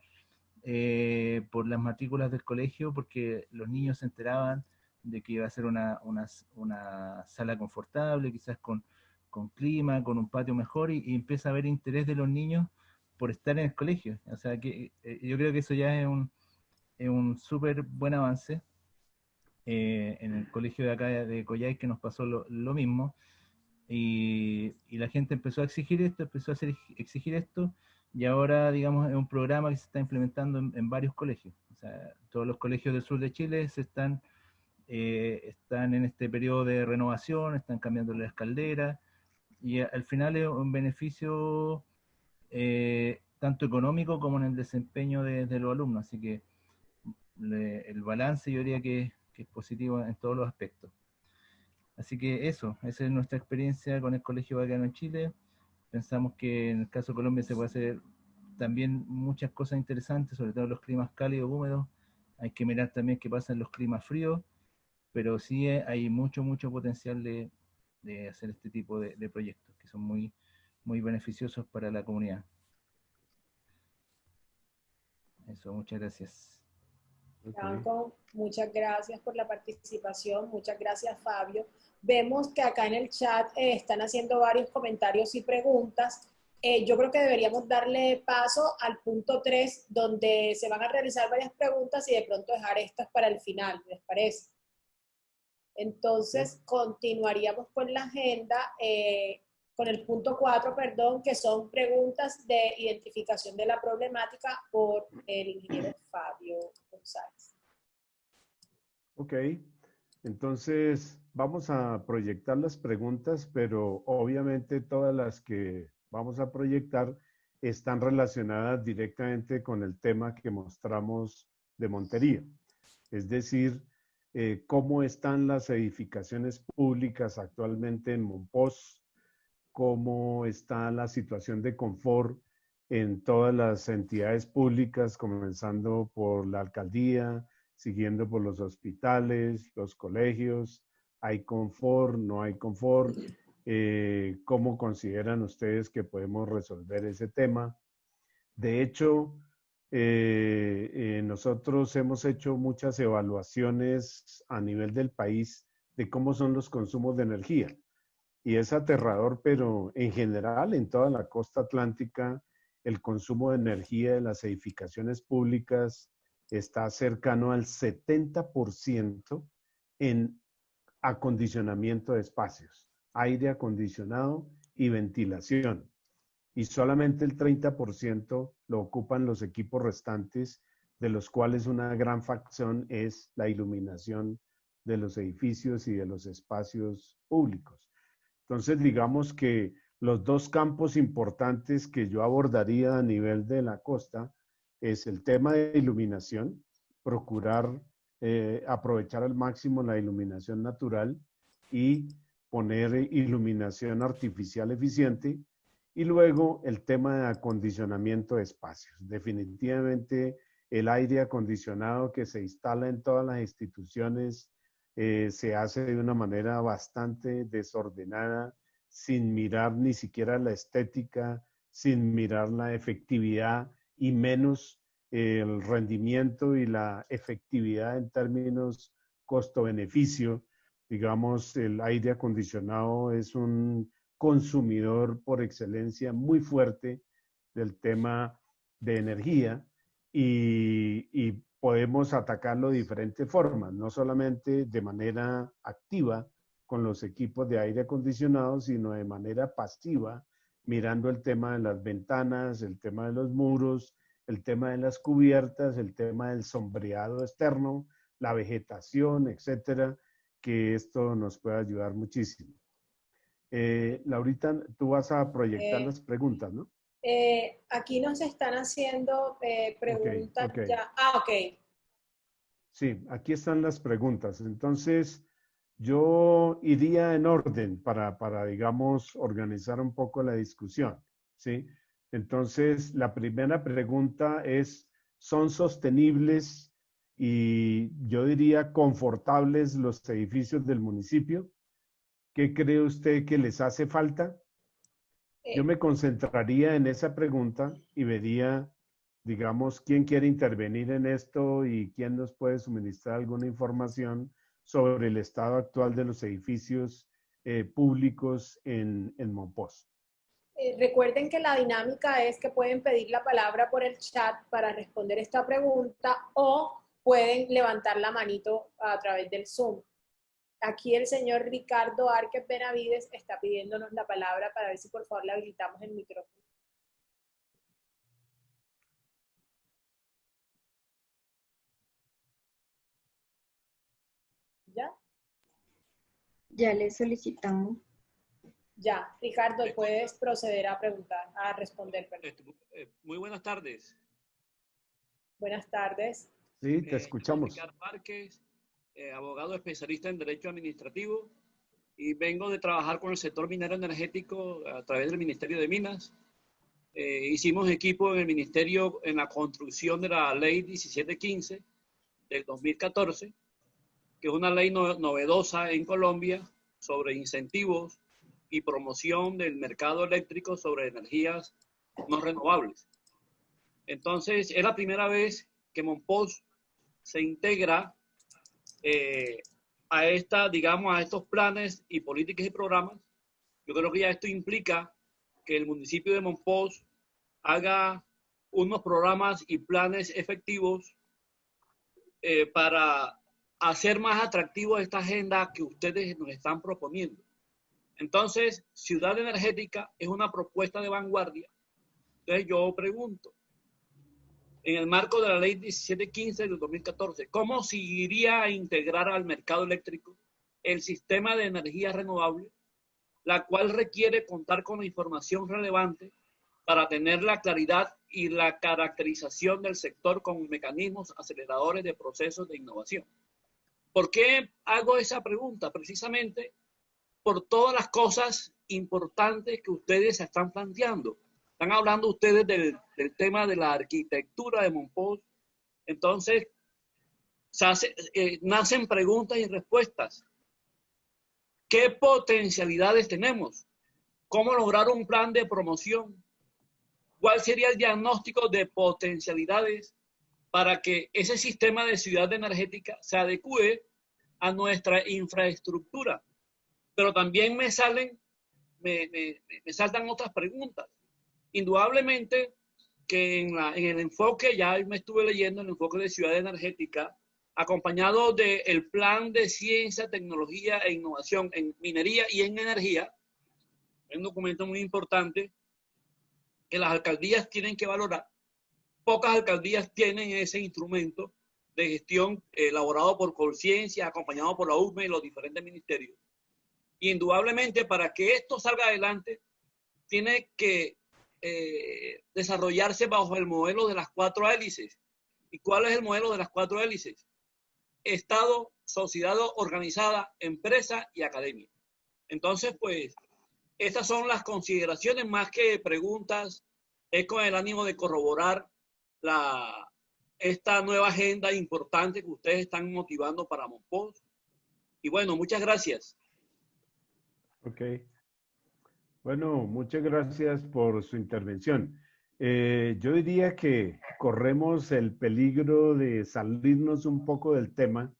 por las matrículas del colegio, porque los niños se enteraban de que iba a ser una sala confortable, quizás con clima, con un patio mejor, y empieza a haber interés de los niños por estar en el colegio. O sea, que yo creo que eso ya es un súper buen avance. En el colegio de acá de Coyhaique que nos pasó lo mismo, y la gente empezó a exigir esto, exigir esto, y ahora, digamos, es un programa que se está implementando en varios colegios. O sea, todos los colegios del sur de Chile están en este periodo de renovación, están cambiando las calderas, y al final es un beneficio tanto económico como en el desempeño de los alumnos. Así que el balance yo diría que es positivo en todos los aspectos. Así que esa es nuestra experiencia con el Colegio Baquedano en Chile. Pensamos que en el caso de Colombia se puede hacer también muchas cosas interesantes, sobre todo en los climas cálidos, húmedos. Hay que mirar también qué pasa en los climas fríos, pero sí hay mucho potencial de hacer este tipo de proyectos que son muy beneficiosos para la comunidad. Eso, muchas gracias. Franco, muchas gracias por la participación, muchas gracias, Fabio. Vemos que acá en el chat están haciendo varios comentarios y preguntas. Yo creo que deberíamos darle paso al punto 3, donde se van a realizar varias preguntas y de pronto dejar estas para el final, ¿les parece? Entonces, continuaríamos con la agenda, con el punto 4, perdón, que son preguntas de identificación de la problemática por el ingeniero Fabio González. Ok, entonces vamos a proyectar las preguntas, pero obviamente todas las que vamos a proyectar están relacionadas directamente con el tema que mostramos de Montería. Es decir, cómo están las edificaciones públicas actualmente en Monpós, cómo está la situación de confort en todas las entidades públicas, comenzando por la alcaldía, siguiendo por los hospitales, los colegios. ¿Hay confort? ¿No hay confort? ¿Cómo consideran ustedes que podemos resolver ese tema? De hecho, nosotros hemos hecho muchas evaluaciones a nivel del país de cómo son los consumos de energía. Y es aterrador, pero en general, en toda la costa atlántica, el consumo de energía de las edificaciones públicas está cercano al 70% en acondicionamiento de espacios, aire acondicionado y ventilación. Y solamente el 30% lo ocupan los equipos restantes, de los cuales una gran facción es la iluminación de los edificios y de los espacios públicos. Entonces, digamos que los dos campos importantes que yo abordaría a nivel de la costa es el tema de iluminación, procurar aprovechar al máximo la iluminación natural y poner iluminación artificial eficiente, y luego el tema de acondicionamiento de espacios. Definitivamente el aire acondicionado que se instala en todas las instituciones se hace de una manera bastante desordenada, sin mirar ni siquiera la estética, sin mirar la efectividad y menos el rendimiento y la efectividad en términos costo-beneficio. Digamos, el aire acondicionado es un consumidor por excelencia muy fuerte del tema de energía y podemos atacarlo de diferentes formas, no solamente de manera activa con los equipos de aire acondicionado, sino de manera pasiva, mirando el tema de las ventanas, el tema de los muros, el tema de las cubiertas, el tema del sombreado externo, la vegetación, etcétera, que esto nos puede ayudar muchísimo. Laurita, tú vas a proyectar las preguntas, ¿no? Aquí nos están haciendo preguntas Okay. ya. Ok. Sí, aquí están las preguntas. Entonces, yo iría en orden para, digamos, organizar un poco la discusión, ¿sí? Entonces, la primera pregunta es, ¿son sostenibles y yo diría confortables los edificios del municipio? ¿Qué cree usted que les hace falta? Yo me concentraría en esa pregunta y vería, digamos, quién quiere intervenir en esto y quién nos puede suministrar alguna información sobre el estado actual de los edificios públicos en Monpós. Recuerden que la dinámica es que pueden pedir la palabra por el chat para responder esta pregunta o pueden levantar la manito a través del Zoom. Aquí el señor Ricardo Árquez Benavides está pidiéndonos la palabra para ver si por favor le habilitamos el micrófono. ¿Ya? Ya le solicitamos. Ya, Ricardo, puedes proceder a preguntar, a responder. Muy buenas tardes. Buenas tardes. Sí, te escuchamos. Ricardo Márquez, abogado especialista en Derecho Administrativo, y vengo de trabajar con el sector minero energético a través del Ministerio de Minas. Hicimos equipo en el Ministerio en la construcción de la Ley 1715 del 2014, que es una ley novedosa en Colombia sobre incentivos y promoción del mercado eléctrico sobre energías no renovables. Entonces, es la primera vez que Monpós se integra a estos planes y políticas y programas. Yo creo que ya esto implica que el municipio de Monpós haga unos programas y planes efectivos para hacer más atractivo esta agenda que ustedes nos están proponiendo. Entonces, Ciudad Energética es una propuesta de vanguardia. Entonces, yo pregunto, en el marco de la Ley 1715 del 2014, ¿cómo se iría a integrar al mercado eléctrico el sistema de energía renovable, la cual requiere contar con la información relevante para tener la claridad y la caracterización del sector con mecanismos aceleradores de procesos de innovación? ¿Por qué hago esa pregunta? Precisamente por todas las cosas importantes que ustedes están planteando. Están hablando ustedes del tema de la arquitectura de Monpós. Entonces, nacen preguntas y respuestas. ¿Qué potencialidades tenemos? ¿Cómo lograr un plan de promoción? ¿Cuál sería el diagnóstico de potencialidades para que ese sistema de ciudad energética se adecue a nuestra infraestructura? Pero también me saltan otras preguntas. Indudablemente que en el enfoque, ya me estuve leyendo el enfoque de ciudad energética, acompañado del plan de ciencia, tecnología e innovación en minería y en energía, es un documento muy importante que las alcaldías tienen que valorar. Pocas alcaldías tienen ese instrumento de gestión elaborado por Colciencia, acompañado por la UCME y los diferentes ministerios. Y indudablemente para que esto salga adelante, tiene que desarrollarse bajo el modelo de las 4 hélices. ¿Y cuál es el modelo de las 4 hélices? Estado, sociedad organizada, empresa y academia. Entonces, pues, estas son las consideraciones más que preguntas. Es con el ánimo de corroborar esta nueva agenda importante que ustedes están motivando para Monpós. Y bueno, muchas gracias. Ok. Bueno, muchas gracias por su intervención. Yo diría que corremos el peligro de salirnos un poco del tema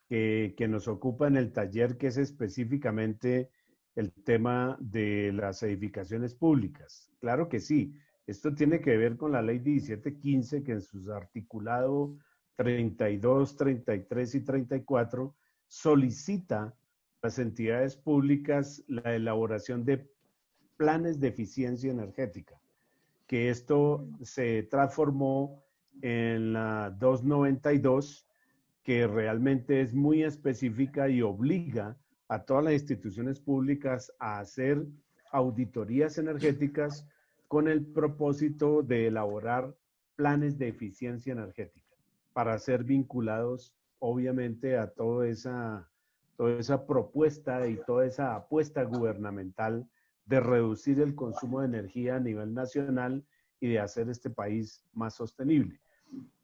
que nos ocupa en el taller, que es específicamente el tema de las edificaciones públicas. Claro que sí, esto tiene que ver con la ley 1715, que en sus articulados 32, 33 y 34 solicita a las entidades públicas la elaboración de planes de eficiencia energética, que esto se transformó en la 292, que realmente es muy específica y obliga a todas las instituciones públicas a hacer auditorías energéticas con el propósito de elaborar planes de eficiencia energética para ser vinculados, obviamente, a toda esa propuesta y toda esa apuesta gubernamental de reducir el consumo de energía a nivel nacional y de hacer este país más sostenible.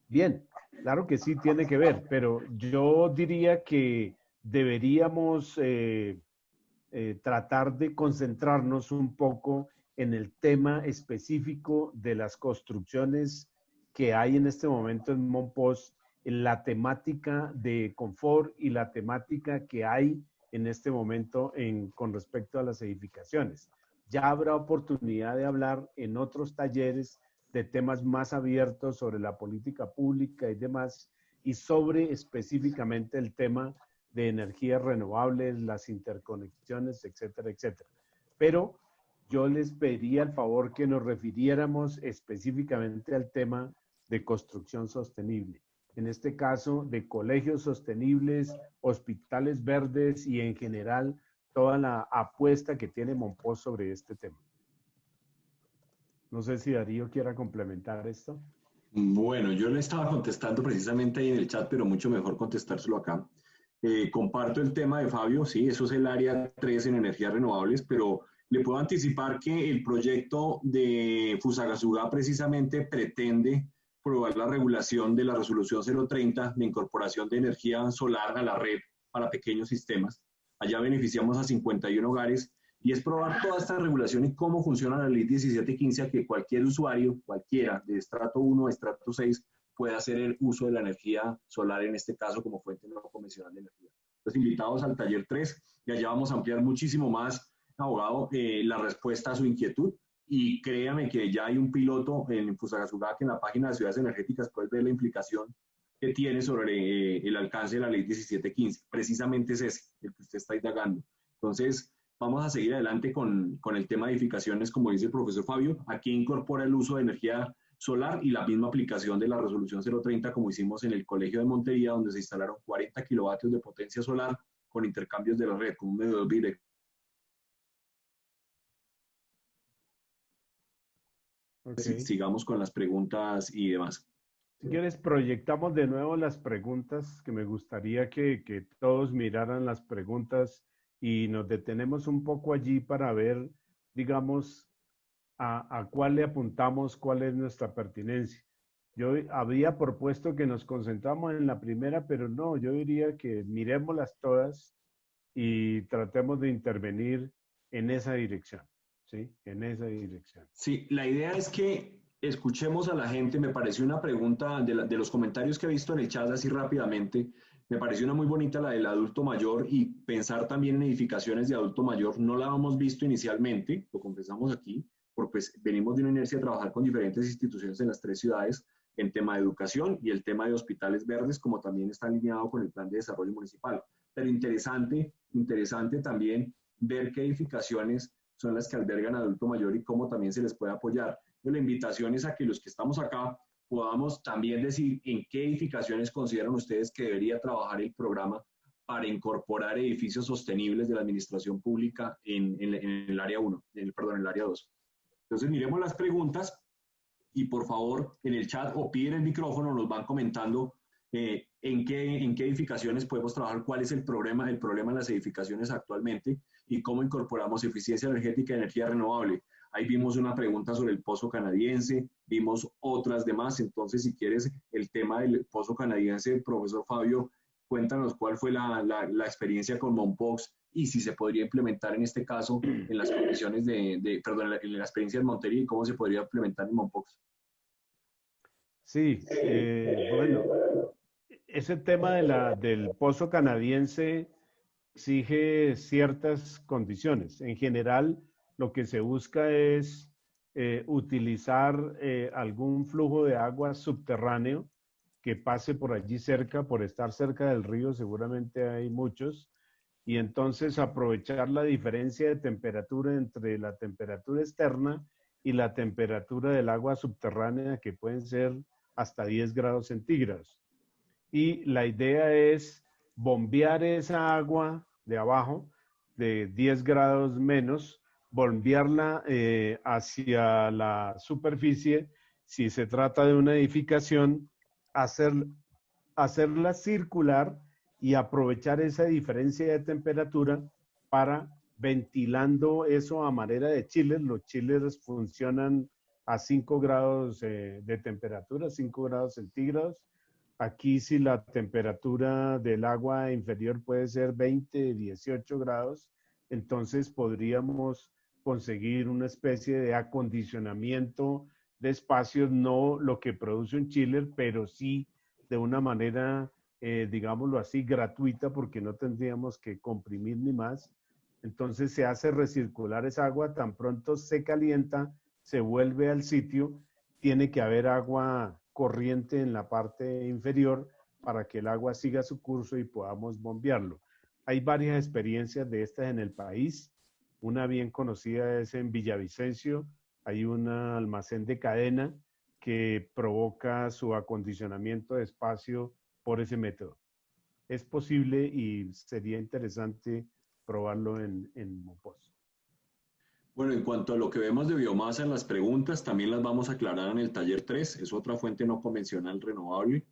Bien, claro que sí tiene que ver, pero yo diría que deberíamos tratar de concentrarnos un poco en el tema específico de las construcciones que hay en este momento en Monpós, en la temática de confort y la temática que hay en este momento con respecto a las edificaciones. Ya habrá oportunidad de hablar en otros talleres de temas más abiertos sobre la política pública y demás, y sobre específicamente el tema de energías renovables, las interconexiones, etcétera, etcétera. Pero yo les pediría el favor que nos refiriéramos específicamente al tema de construcción sostenible. En este caso, de colegios sostenibles, hospitales verdes y en general toda la apuesta que tiene Monpós sobre este tema. No sé si Darío quiera complementar esto. Bueno, yo le estaba contestando precisamente ahí en el chat, pero mucho mejor contestárselo acá. Comparto el tema de Fabio, sí, eso es el área 3 en energías renovables, pero le puedo anticipar que el proyecto de Fusagasugá precisamente pretende probar la regulación de la resolución 030 de incorporación de energía solar a la red para pequeños sistemas. Allá beneficiamos a 51 hogares y es probar toda esta regulación y cómo funciona la ley 1715, a que cualquier usuario, cualquiera, de estrato 1 a estrato 6, pueda hacer el uso de la energía solar, en este caso como fuente no convencional de energía. Los invitados al taller 3, y allá vamos a ampliar muchísimo más, abogado, la respuesta a su inquietud. Y créame que ya hay un piloto en Fusagasugá, que en la página de Ciudades Energéticas puedes ver la implicación que tiene sobre el alcance de la ley 1715. Precisamente es ese, el que usted está indagando. Entonces, vamos a seguir adelante con el tema de edificaciones, como dice el profesor Fabio. Aquí incorpora el uso de energía solar y la misma aplicación de la resolución 030, como hicimos en el Colegio de Montería, donde se instalaron 40 kilovatios de potencia solar con intercambios de la red, con un medidor directo. Okay. Sigamos con las preguntas y demás. Si quieres, proyectamos de nuevo las preguntas, que me gustaría que todos miraran las preguntas y nos detenemos un poco allí para ver, digamos, a cuál le apuntamos, cuál es nuestra pertinencia. Yo había propuesto que nos concentramos en la primera, pero no, yo diría que miremoslas todas y tratemos de intervenir en esa dirección, ¿sí? En esa dirección. Sí, la idea es que escuchemos a la gente. Me pareció una pregunta de los comentarios que he visto en el chat así rápidamente. Me pareció una muy bonita la del adulto mayor, y pensar también en edificaciones de adulto mayor. No la hemos visto inicialmente, lo confesamos aquí, porque pues venimos de una inercia de trabajar con diferentes instituciones en las 3 ciudades en tema de educación, y el tema de hospitales verdes, como también está alineado con el plan de desarrollo municipal. Pero interesante también ver qué edificaciones son las que albergan adulto mayor y cómo también se les puede apoyar. La invitación es a que los que estamos acá podamos también decir en qué edificaciones consideran ustedes que debería trabajar el programa para incorporar edificios sostenibles de la administración pública en el área 1, en el área 2. Entonces miremos las preguntas y por favor en el chat o piden el micrófono, nos van comentando en qué edificaciones podemos trabajar, cuál es el problema en las edificaciones actualmente y cómo incorporamos eficiencia energética y energía renovable. Ahí vimos una pregunta sobre el pozo canadiense, vimos otras demás. Entonces, si quieres, el tema del pozo canadiense, profesor Fabio, cuéntanos cuál fue la experiencia con Mompox y si se podría implementar en este caso en las condiciones perdón, en la experiencia de Montería y cómo se podría implementar en Mompox. Sí, bueno, ese tema del pozo canadiense exige ciertas condiciones. En general, lo que se busca es utilizar algún flujo de agua subterráneo que pase por allí cerca, por estar cerca del río, seguramente hay muchos, y entonces aprovechar la diferencia de temperatura entre la temperatura externa y la temperatura del agua subterránea, que pueden ser hasta 10 grados centígrados. Y la idea es bombear esa agua de abajo, de 10 grados menos, bombearla hacia la superficie. Si se trata de una edificación, hacerla circular y aprovechar esa diferencia de temperatura para ventilando eso a manera de chillers. Los chillers funcionan a 5 grados de temperatura, 5 grados centígrados. Aquí si la temperatura del agua inferior puede ser 20, 18 grados, entonces podríamos conseguir una especie de acondicionamiento de espacios, no lo que produce un chiller, pero sí de una manera, digámoslo así, gratuita, porque no tendríamos que comprimir ni más. Entonces se hace recircular esa agua, tan pronto se calienta, se vuelve al sitio, tiene que haber agua corriente en la parte inferior para que el agua siga su curso y podamos bombearlo. Hay varias experiencias de estas en el país. Una bien conocida es en Villavicencio. Hay un almacén de cadena que provoca su acondicionamiento de espacio por ese método. Es posible y sería interesante probarlo en Mompox. Bueno, en cuanto a lo que vemos de biomasa en las preguntas, también las vamos a aclarar en el taller 3. Es otra fuente no convencional renovable.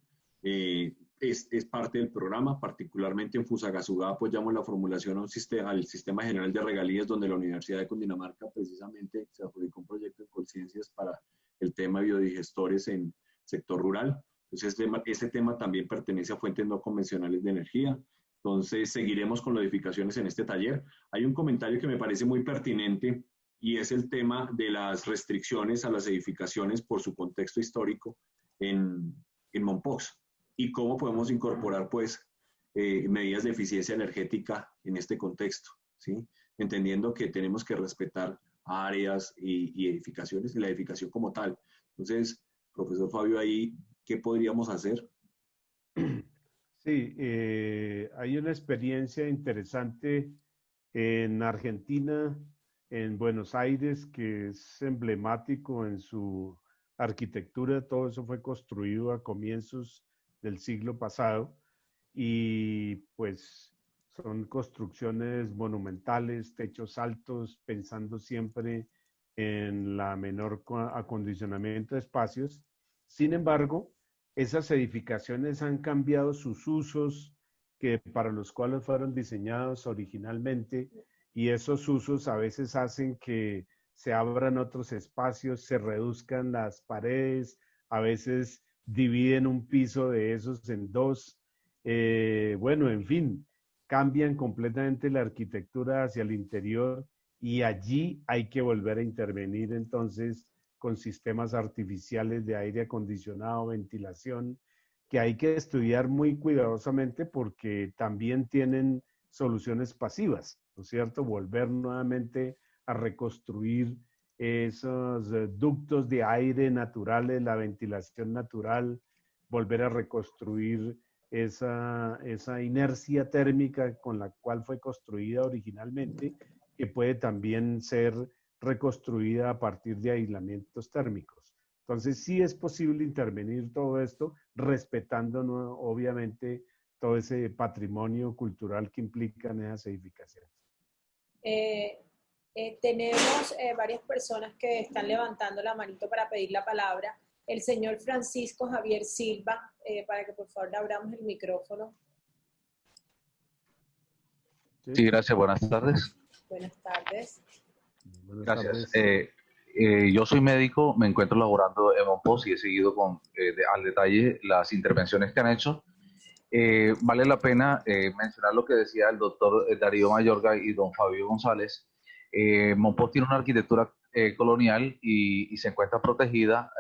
Es parte del programa, particularmente en Fusagasugá apoyamos la formulación al sistema general de regalías, donde la Universidad de Cundinamarca precisamente se adjudicó un proyecto de conciencias para el tema de biodigestores en sector rural. Entonces, ese tema también pertenece a fuentes no convencionales de energía. Entonces, seguiremos con las edificaciones en este taller. Hay un comentario que me parece muy pertinente y es el tema de las restricciones a las edificaciones por su contexto histórico en Mompox y cómo podemos incorporar, pues, medidas de eficiencia energética en este contexto, ¿sí? Entendiendo que tenemos que respetar áreas y edificaciones y la edificación como tal. Entonces, profesor Fabio, ahí, ¿qué podríamos hacer? Sí, hay una experiencia interesante en Argentina, en Buenos Aires, que es emblemático en su arquitectura. Todo eso fue construido a comienzos del siglo pasado y pues son construcciones monumentales, techos altos, pensando siempre en la menor acondicionamiento de espacios. Sin embargo, esas edificaciones han cambiado sus usos para los cuales fueron diseñados originalmente, y esos usos a veces hacen que se abran otros espacios, se reduzcan las paredes, a veces dividen un piso de esos en dos. Bueno, en fin, cambian completamente la arquitectura hacia el interior y allí hay que volver a intervenir entonces con sistemas artificiales de aire acondicionado, ventilación, que hay que estudiar muy cuidadosamente porque también tienen soluciones pasivas, ¿no es cierto? Volver nuevamente a reconstruir esos ductos de aire naturales, la ventilación natural, volver a reconstruir esa inercia térmica con la cual fue construida originalmente, que puede también ser reconstruida a partir de aislamientos térmicos. Entonces sí es posible intervenir todo esto respetando obviamente todo ese patrimonio cultural que implican esas edificaciones. Tenemos varias personas que están levantando la manito para pedir la palabra. El señor Francisco Javier Silva, para que por favor le abramos el micrófono. Sí, gracias. Buenas tardes. Buenas tardes. Gracias. Yo soy médico, me encuentro laborando en Monpós y he seguido al detalle las intervenciones que han hecho. Vale la pena mencionar lo que decía el doctor Darío Mayorga y don Fabio González. Monpós tiene una arquitectura colonial y se encuentra protegida.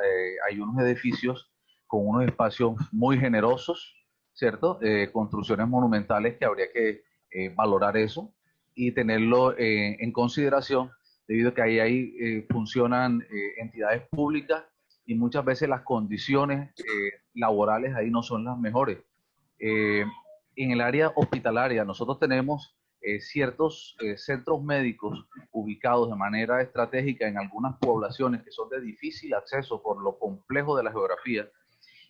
Hay unos edificios con unos espacios muy generosos, ¿cierto? Construcciones monumentales que habría que valorar eso y tenerlo en consideración, debido a que ahí funcionan entidades públicas y muchas veces las condiciones laborales ahí no son las mejores. En el área hospitalaria nosotros tenemos ciertos centros médicos ubicados de manera estratégica en algunas poblaciones que son de difícil acceso por lo complejo de la geografía,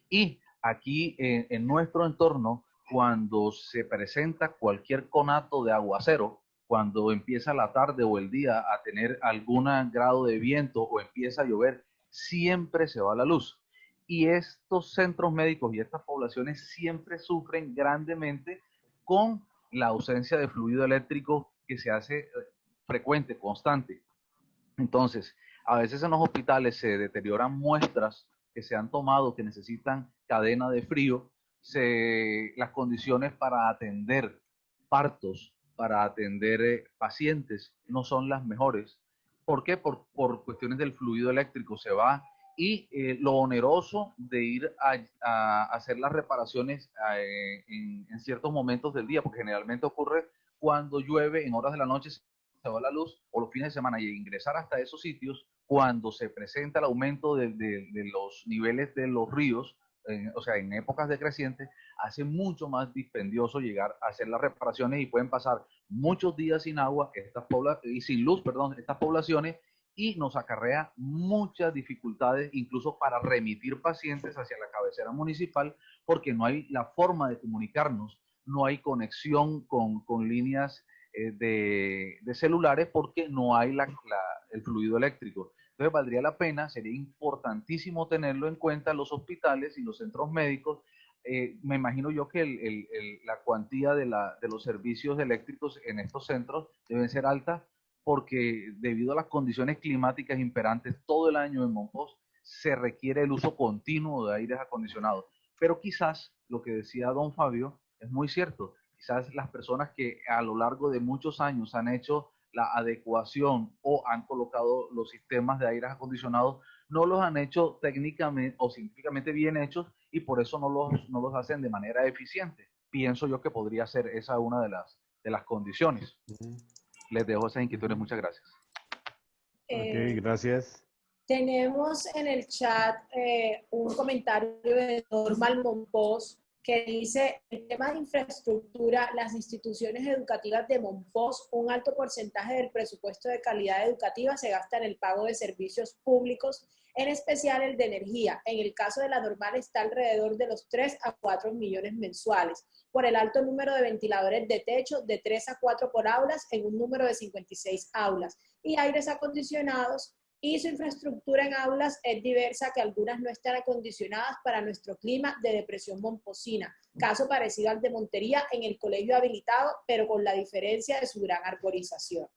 y aquí en nuestro entorno, cuando se presenta cualquier conato de aguacero, cuando empieza la tarde o el día a tener algún grado de viento o empieza a llover, siempre se va la luz. Y estos centros médicos y estas poblaciones siempre sufren grandemente con la ausencia de fluido eléctrico que se hace frecuente, constante. Entonces, a veces en los hospitales se deterioran muestras que se han tomado, que necesitan cadena de frío, las condiciones para atender partos, para atender pacientes, no son las mejores. ¿Por qué? Por cuestiones del fluido eléctrico se va, y lo oneroso de ir a hacer las reparaciones en ciertos momentos del día, porque generalmente ocurre cuando llueve, en horas de la noche se va la luz, o los fines de semana, y ingresar hasta esos sitios cuando se presenta el aumento de los niveles de los ríos, o sea, en épocas decrecientes, hace mucho más dispendioso llegar a hacer las reparaciones, y pueden pasar muchos días sin agua y sin luz, estas poblaciones, y nos acarrea muchas dificultades, incluso para remitir pacientes hacia la cabecera municipal, porque no hay la forma de comunicarnos, no hay conexión con líneas de celulares, porque no hay el fluido eléctrico. Entonces valdría la pena, sería importantísimo tenerlo en cuenta los hospitales y los centros médicos. Me imagino yo que la cuantía de los servicios eléctricos en estos centros deben ser altas, porque debido a las condiciones climáticas imperantes todo el año en Monpós, se requiere el uso continuo de aires acondicionados. Pero quizás lo que decía don Fabio es muy cierto. Quizás las personas que a lo largo de muchos años han hecho la adecuación o han colocado los sistemas de aires acondicionados, no los han hecho técnicamente o científicamente bien hechos, y por eso no los hacen de manera eficiente. Pienso yo que podría ser esa una de las condiciones. Les dejo esas inquietudes. Muchas gracias. Ok, gracias. Tenemos en el chat un comentario de Normal Monpós que dice: el tema de infraestructura, las instituciones educativas de Monpós, un alto porcentaje del presupuesto de calidad educativa se gasta en el pago de servicios públicos, en especial el de energía. En el caso de la Normal está alrededor de los 3 a 4 millones mensuales, por el alto número de ventiladores de techo, de 3 a 4 por aulas, en un número de 56 aulas, y aires acondicionados, y su infraestructura en aulas es diversa, que algunas no están acondicionadas para nuestro clima de depresión momposina, caso parecido al de Montería en el colegio habilitado, pero con la diferencia de su gran arborización.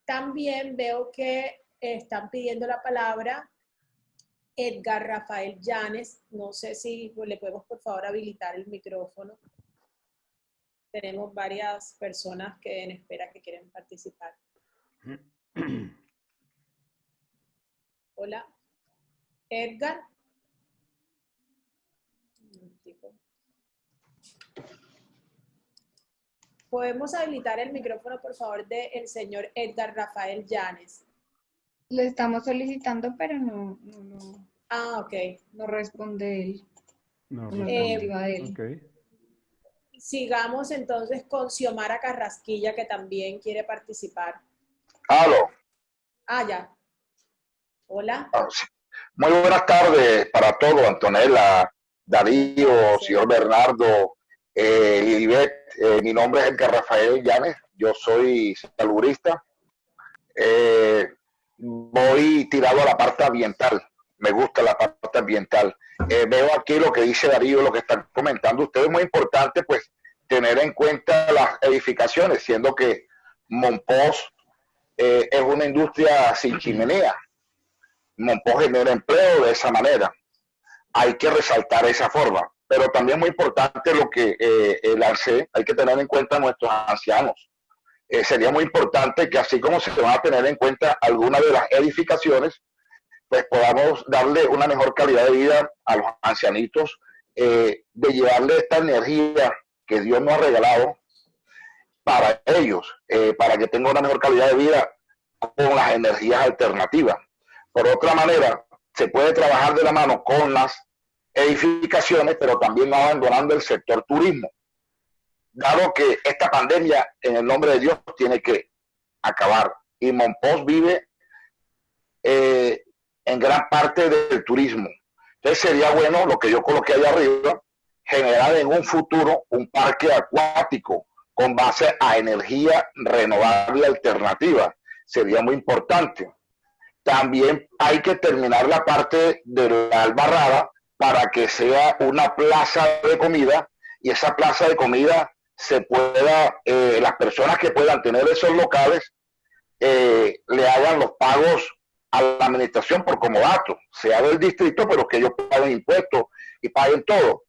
También veo que están pidiendo la palabra Edgar Rafael Llanes. No sé si le podemos por favor habilitar el micrófono. Tenemos varias personas que en espera que quieren participar. Hola, Edgar. ¿Podemos habilitar el micrófono, por favor, del señor Edgar Rafael Llanes? Lo estamos solicitando, pero no. Ah, ok. No responde él. No responde él. Okay. Sigamos entonces con Xiomara Carrasquilla, que también quiere participar. Aló. Ah, ya. Hola. Muy buenas tardes para todos, Antonella, Darío, señor Bernardo, Ivette. Mi nombre es Edgar Rafael Llanes, yo soy saludista. Voy tirado a la parte ambiental, me gusta la parte ambiental. Veo aquí lo que dice Darío, lo que están comentando ustedes. Es muy importante pues tener en cuenta las edificaciones, siendo que Monpós es una industria sin chimenea. Monpós genera empleo de esa manera. Hay que resaltar esa forma. Pero también muy importante lo que lancé, hay que tener en cuenta a nuestros ancianos. Sería muy importante que así como se van a tener en cuenta algunas de las edificaciones, pues podamos darle una mejor calidad de vida a los ancianitos, de llevarle esta energía que Dios nos ha regalado para ellos, para que tengan una mejor calidad de vida con las energías alternativas. Por otra manera, se puede trabajar de la mano con las edificaciones, pero también no abandonando el sector turismo, dado que esta pandemia, en el nombre de Dios, tiene que acabar. Y Monpós vive en gran parte del turismo. Entonces sería bueno, lo que yo coloqué ahí arriba, generar en un futuro un parque acuático con base a energía renovable alternativa. Sería muy importante. También hay que terminar la parte de la Albarrada para que sea una plaza de comida, y esa plaza de comida se pueda, las personas que puedan tener esos locales, le hagan los pagos a la administración por comodato, sea del distrito, pero que ellos paguen impuestos y paguen todo.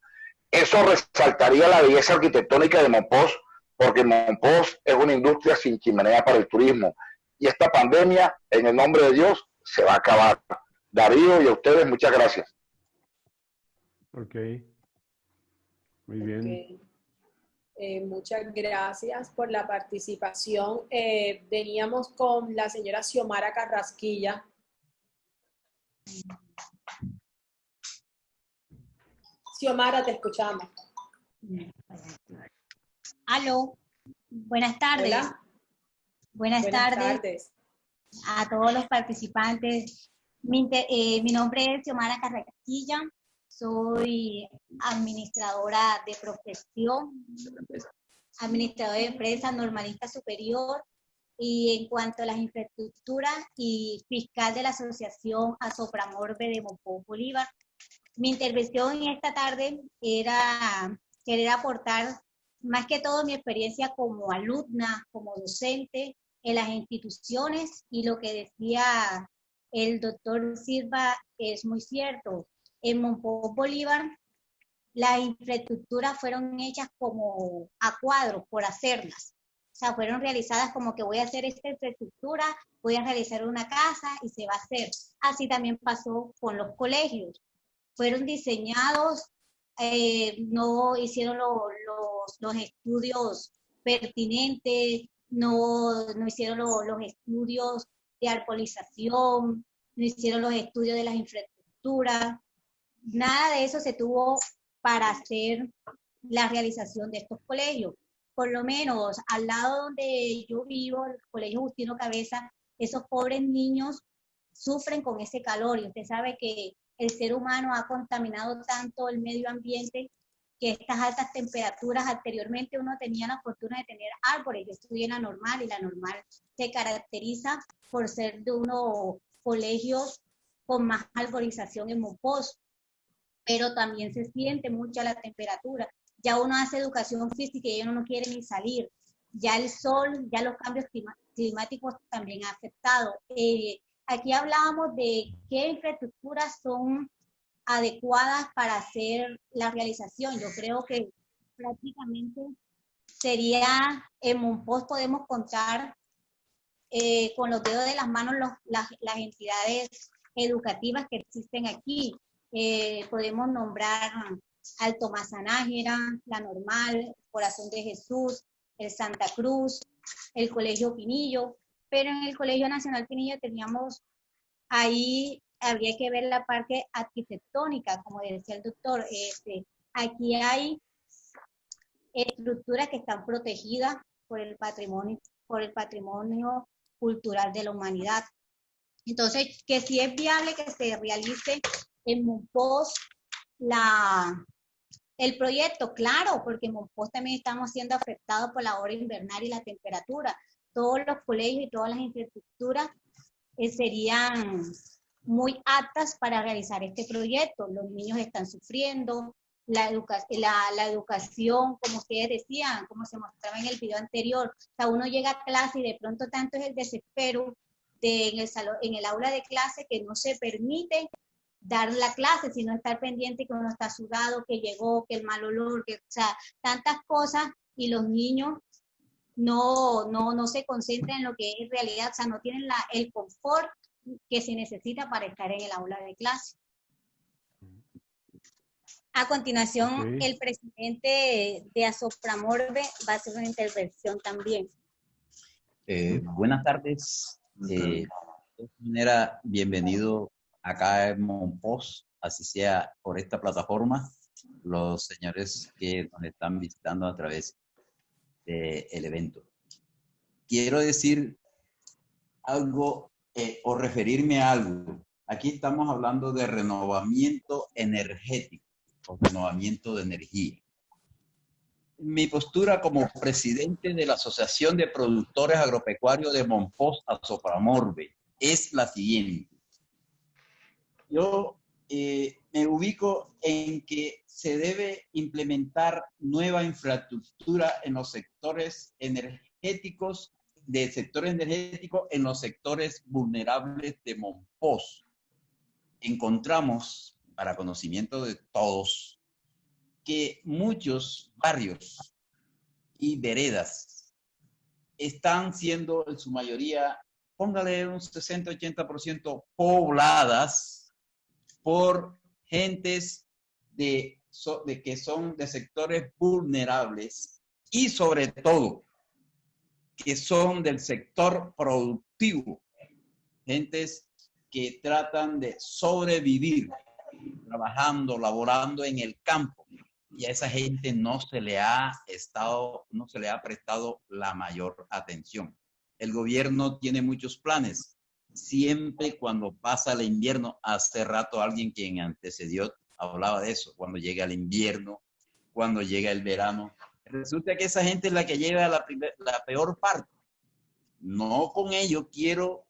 Eso resaltaría la belleza arquitectónica de Monpós, porque Monpós es una industria sin chimenea para el turismo. Y esta pandemia, en el nombre de Dios, se va a acabar. Darío, y a ustedes, muchas gracias. Ok. Muy bien. Okay. Muchas gracias por la participación. Veníamos con la señora Xiomara Carrasquilla. Xiomara, te escuchamos. Aló, buenas tardes. Hola. Buenas tardes a todos los participantes. Mi nombre es Xiomara Carrasquilla, soy administradora de profesión, administradora de empresa, normalista superior, y en cuanto a las infraestructuras y fiscal de la asociación Asopramorbe de Monpós Bolívar. Mi intervención en esta tarde era querer aportar más que todo mi experiencia como alumna, como docente en las instituciones, y lo que decía el doctor Silva es muy cierto. En Monpós Bolívar las infraestructuras fueron hechas como a cuadros por hacerlas. O sea, fueron realizadas como que voy a hacer esta infraestructura, voy a realizar una casa y se va a hacer. Así también pasó con los colegios. Fueron diseñados, no hicieron los estudios pertinentes, no hicieron los estudios de arbolización, no hicieron los estudios de las infraestructuras. Nada de eso se tuvo para hacer la realización de estos colegios. Por lo menos al lado donde yo vivo, el Colegio Justino Cabeza, esos pobres niños sufren con ese calor, y usted sabe que el ser humano ha contaminado tanto el medio ambiente que estas altas temperaturas, anteriormente uno tenía la fortuna de tener árboles. Yo estudié en la normal, y la normal se caracteriza por ser de unos colegios con más arborización en Monpós, pero también se siente mucha la temperatura. Ya uno hace educación física y uno no quiere ni salir. Ya el sol, ya los cambios climáticos también han afectado. Aquí hablábamos de qué infraestructuras son adecuadas para hacer la realización. Yo creo que prácticamente sería, en Monpós podemos contar con los dedos de las manos las entidades educativas que existen aquí. Podemos nombrar al Tomás Anájera, la Normal, Corazón de Jesús, el Santa Cruz, el Colegio Pinillo, pero en el Colegio Nacional Pinillo teníamos, ahí habría que ver la parte arquitectónica, como decía el doctor. Aquí hay estructuras que están protegidas por el patrimonio cultural de la humanidad. Entonces, que si es viable que se realice en Monpós el proyecto, claro, porque en Monpós también estamos siendo afectados por la hora invernal y la temperatura. Todos los colegios y todas las infraestructuras serían muy aptas para realizar este proyecto. Los niños están sufriendo, la educación, como ustedes decían, como se mostraba en el video anterior. O sea, uno llega a clase y de pronto tanto es el desespero en el aula de clase que no se permite dar la clase, sino estar pendiente que uno está sudado, que llegó, que el mal olor, que, o sea, tantas cosas, y los niños no se concentran en lo que es realidad, o sea, no tienen el confort que se necesita para estar en el aula de clase. A continuación, el presidente de Asopramorbe va a hacer una intervención también. Buenas tardes. De todas maneras, bienvenido acá en Monpós, así sea por esta plataforma, los señores que nos están visitando a través del evento. Quiero decir algo o referirme a algo. Aquí estamos hablando de renovamiento energético o renovamiento de energía. Mi postura como presidente de la Asociación de Productores Agropecuarios de Monpós, Asopramorbe, es la siguiente. Yo me ubico en que se debe implementar nueva infraestructura en los sectores energéticos, en los sectores vulnerables de Monpós. Encontramos, para conocimiento de todos, que muchos barrios y veredas están siendo en su mayoría, póngale un 60-80% pobladas por gentes que son de sectores vulnerables y sobre todo que son del sector productivo, gentes que tratan de sobrevivir trabajando, laborando en el campo, y a esa gente no se le ha prestado la mayor atención. El gobierno tiene muchos planes. Siempre cuando pasa el invierno, hace rato alguien quien antecedió hablaba de eso, cuando llega el invierno, cuando llega el verano, resulta que esa gente es la que lleva la peor parte. No con ello quiero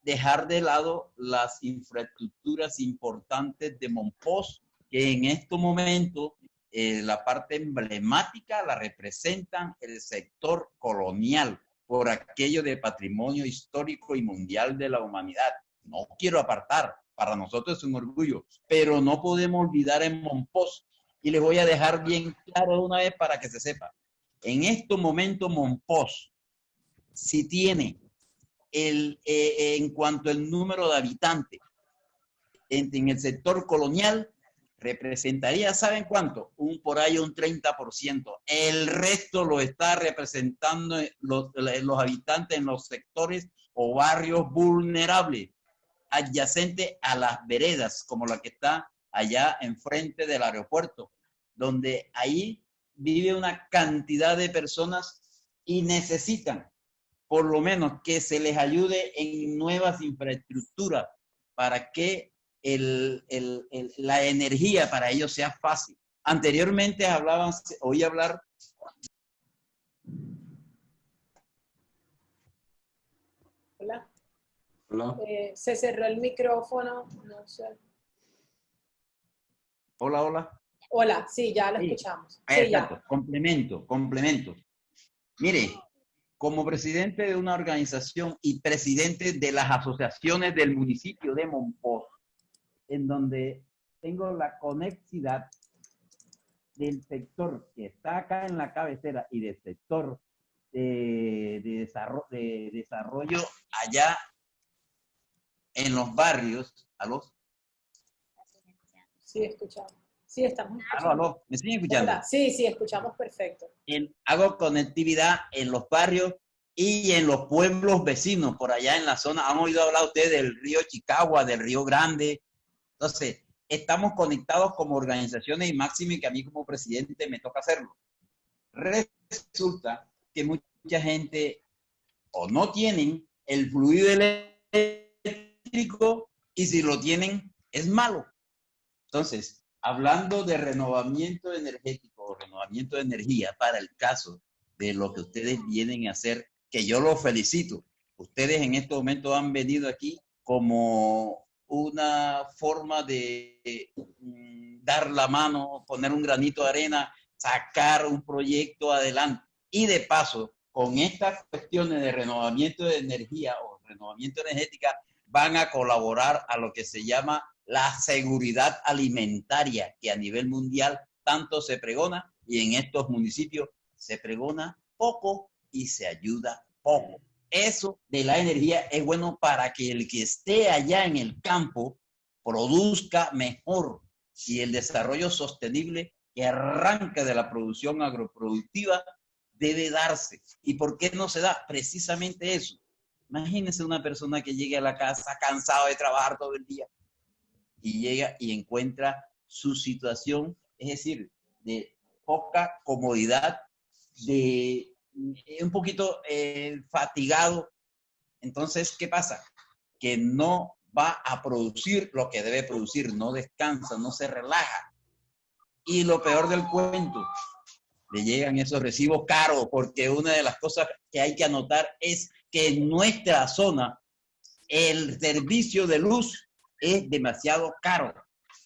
dejar de lado las infraestructuras importantes de Monpós, que en este momento la parte emblemática la representan el sector colonial, por aquello de patrimonio histórico y mundial de la humanidad. No quiero apartar, para nosotros es un orgullo, pero no podemos olvidar en Monpós, y les voy a dejar bien claro de una vez para que se sepa. En este momento Monpós, si tiene en cuanto al número de habitantes en el sector colonial, representaría, ¿saben cuánto? Por ahí un 30%. El resto lo está representando los habitantes en los sectores o barrios vulnerables, adyacentes a las veredas, como la que está allá enfrente del aeropuerto, donde ahí vive una cantidad de personas y necesitan por lo menos que se les ayude en nuevas infraestructuras para que la energía para ellos sea fácil. Anteriormente oí hablar. Hola. Hola. Se cerró el micrófono, no sé. Hola, hola. Hola, sí, ya lo escuchamos. Sí, ya. Complemento. Mire, como presidente de una organización y presidente de las asociaciones del municipio de Monpós, en donde tengo la conexidad del sector que está acá en la cabecera y del sector de desarrollo allá en los barrios. ¿Aló? Sí, escuchamos. Sí, estamos escuchando. ¿Aló? ¿Me siguen escuchando? Hola. Sí, escuchamos perfecto. Hago conectividad en los barrios y en los pueblos vecinos, por allá en la zona. ¿Han oído hablar ustedes del río Chicagua, del río Grande? Entonces, estamos conectados como organizaciones y máxime que a mí como presidente me toca hacerlo. Resulta que mucha gente o no tienen el fluido eléctrico y si lo tienen es malo. Entonces, hablando de renovamiento energético o renovamiento de energía para el caso de lo que ustedes vienen a hacer, que yo los felicito. Ustedes en este momento han venido aquí como una forma de dar la mano, poner un granito de arena, sacar un proyecto adelante. Y de paso, con estas cuestiones de renovamiento de energía o renovamiento energética, van a colaborar a lo que se llama la seguridad alimentaria, que a nivel mundial tanto se pregona, y en estos municipios se pregona poco y se ayuda poco. Eso de la energía es bueno para que el que esté allá en el campo produzca mejor, y el desarrollo sostenible que arranca de la producción agroproductiva debe darse. ¿Y por qué no se da? Precisamente eso. Imagínense una persona que llegue a la casa cansado de trabajar todo el día y llega y encuentra su situación, es decir, de poca comodidad, de un poquito fatigado. Entonces, ¿qué pasa? Que no va a producir lo que debe producir, no descansa, no se relaja. Y lo peor del cuento, le llegan esos recibos caros, porque una de las cosas que hay que anotar es que en nuestra zona el servicio de luz es demasiado caro,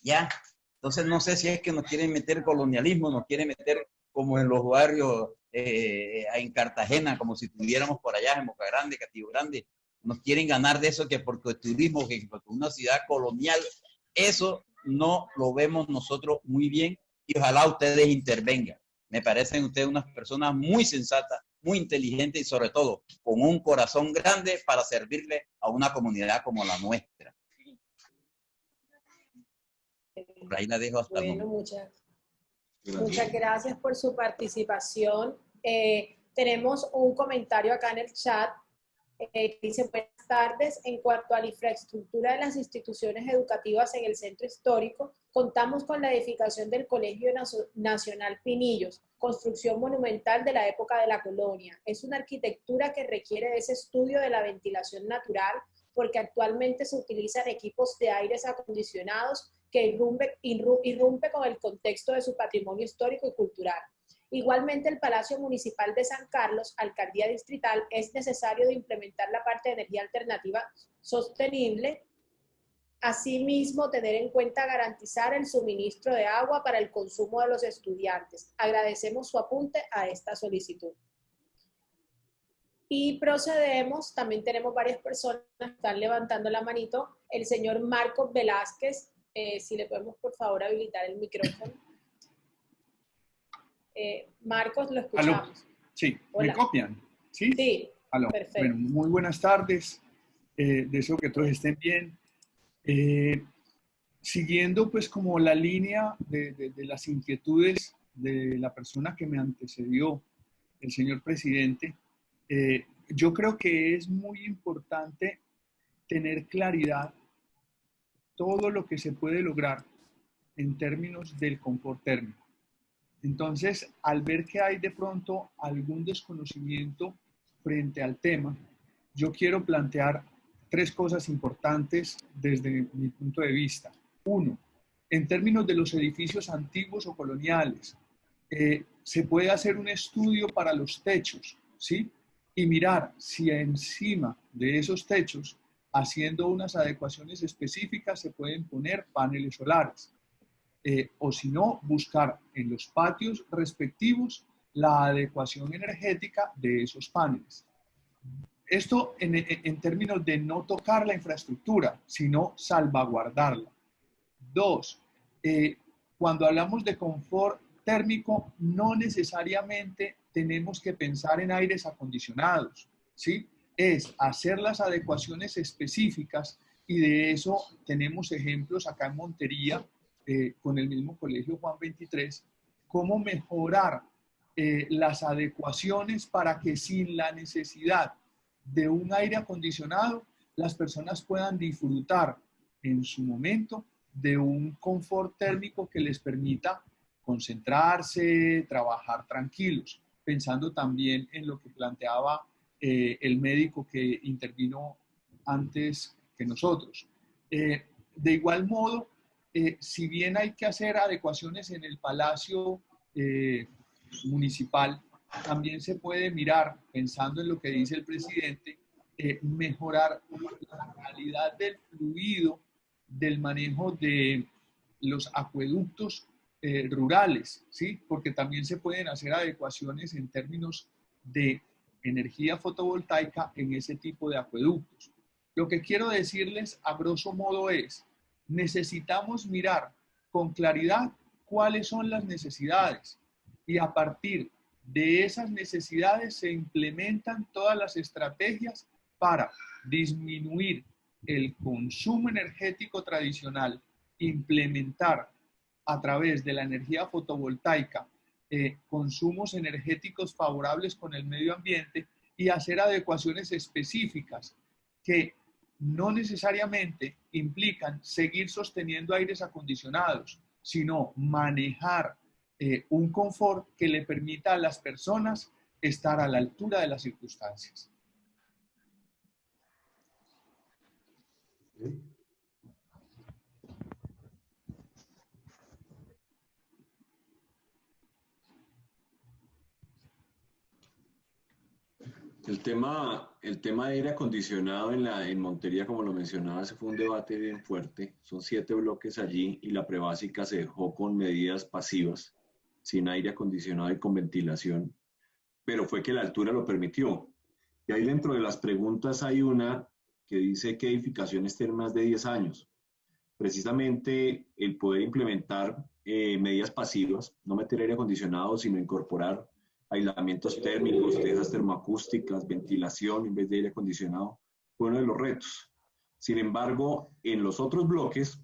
¿ya? Entonces no sé si es que nos quieren meter colonialismo, nos quieren meter como en los barrios en Cartagena, como si tuviéramos por allá en Boca Grande, Castillo Grande, nos quieren ganar de eso, que porque el turismo, que porque una ciudad colonial. Eso no lo vemos nosotros muy bien, y ojalá ustedes intervengan. Me parecen ustedes unas personas muy sensatas, muy inteligentes y sobre todo con un corazón grande para servirle a una comunidad como la nuestra. Por ahí la dejo hasta el momento. Muchas gracias por su participación. Tenemos un comentario acá en el chat que dice: buenas tardes. En cuanto a la infraestructura de las instituciones educativas en el centro histórico, contamos con la edificación del Colegio Nacional Pinillos, construcción monumental de la época de la colonia. Es una arquitectura que requiere de ese estudio de la ventilación natural, porque actualmente se utilizan equipos de aires acondicionados que irrumpe con el contexto de su patrimonio histórico y cultural. Igualmente, el Palacio Municipal de San Carlos, Alcaldía Distrital, es necesario de implementar la parte de energía alternativa sostenible. Asimismo, tener en cuenta garantizar el suministro de agua para el consumo de los estudiantes. Agradecemos su apunte a esta solicitud. Y procedemos, también tenemos varias personas que están levantando la manito. El señor Marcos Velázquez, si le podemos por favor habilitar el micrófono. Marcos, lo escuchamos. ¿Aló? Sí, Hola. ¿Me copian? Sí. Sí, ¿Aló? perfecto. Bueno, muy buenas tardes. Deseo que todos estén bien. Siguiendo pues como la línea de las inquietudes de la persona que me antecedió, el señor presidente, yo creo que es muy importante tener claridad todo lo que se puede lograr en términos del confort térmico. Entonces, al ver que hay de pronto algún desconocimiento frente al tema, yo quiero plantear tres cosas importantes desde mi punto de vista. Uno, en términos de los edificios antiguos o coloniales, se puede hacer un estudio para los techos, ¿sí? Y mirar si encima de esos techos, haciendo unas adecuaciones específicas, se pueden poner paneles solares. O si no, buscar en los patios respectivos la adecuación energética de esos paneles. Esto en términos de no tocar la infraestructura, sino salvaguardarla. Dos, cuando hablamos de confort térmico, no necesariamente tenemos que pensar en aires acondicionados, ¿sí? Es hacer las adecuaciones específicas, y de eso tenemos ejemplos acá en Montería, con el mismo Colegio Juan 23, cómo mejorar las adecuaciones para que sin la necesidad de un aire acondicionado, las personas puedan disfrutar en su momento de un confort térmico que les permita concentrarse, trabajar tranquilos, pensando también en lo que planteaba el médico que intervino antes que nosotros. De igual modo, si bien hay que hacer adecuaciones en el Palacio Municipal, también se puede mirar, pensando en lo que dice el presidente, mejorar la calidad del fluido del manejo de los acueductos rurales, ¿sí? Porque también se pueden hacer adecuaciones en términos de energía fotovoltaica en ese tipo de acueductos. Lo que quiero decirles a grosso modo es, necesitamos mirar con claridad cuáles son las necesidades y a partir de esas necesidades se implementan todas las estrategias para disminuir el consumo energético tradicional, implementar a través de la energía fotovoltaica consumos energéticos favorables con el medio ambiente y hacer adecuaciones específicas que no necesariamente implican seguir sosteniendo aires acondicionados, sino manejar un confort que le permita a las personas estar a la altura de las circunstancias. El tema de aire acondicionado en Montería, como lo mencionaba, ese fue un debate bien fuerte. Son 7 bloques allí y la prebásica se dejó con medidas pasivas, sin aire acondicionado y con ventilación, pero fue que la altura lo permitió. Y ahí dentro de las preguntas hay una que dice que edificaciones tienen más de 10 años. Precisamente el poder implementar medidas pasivas, no meter aire acondicionado, sino incorporar aislamientos térmicos, tejas termoacústicas, ventilación en vez de aire acondicionado, fue uno de los retos. Sin embargo, en los otros bloques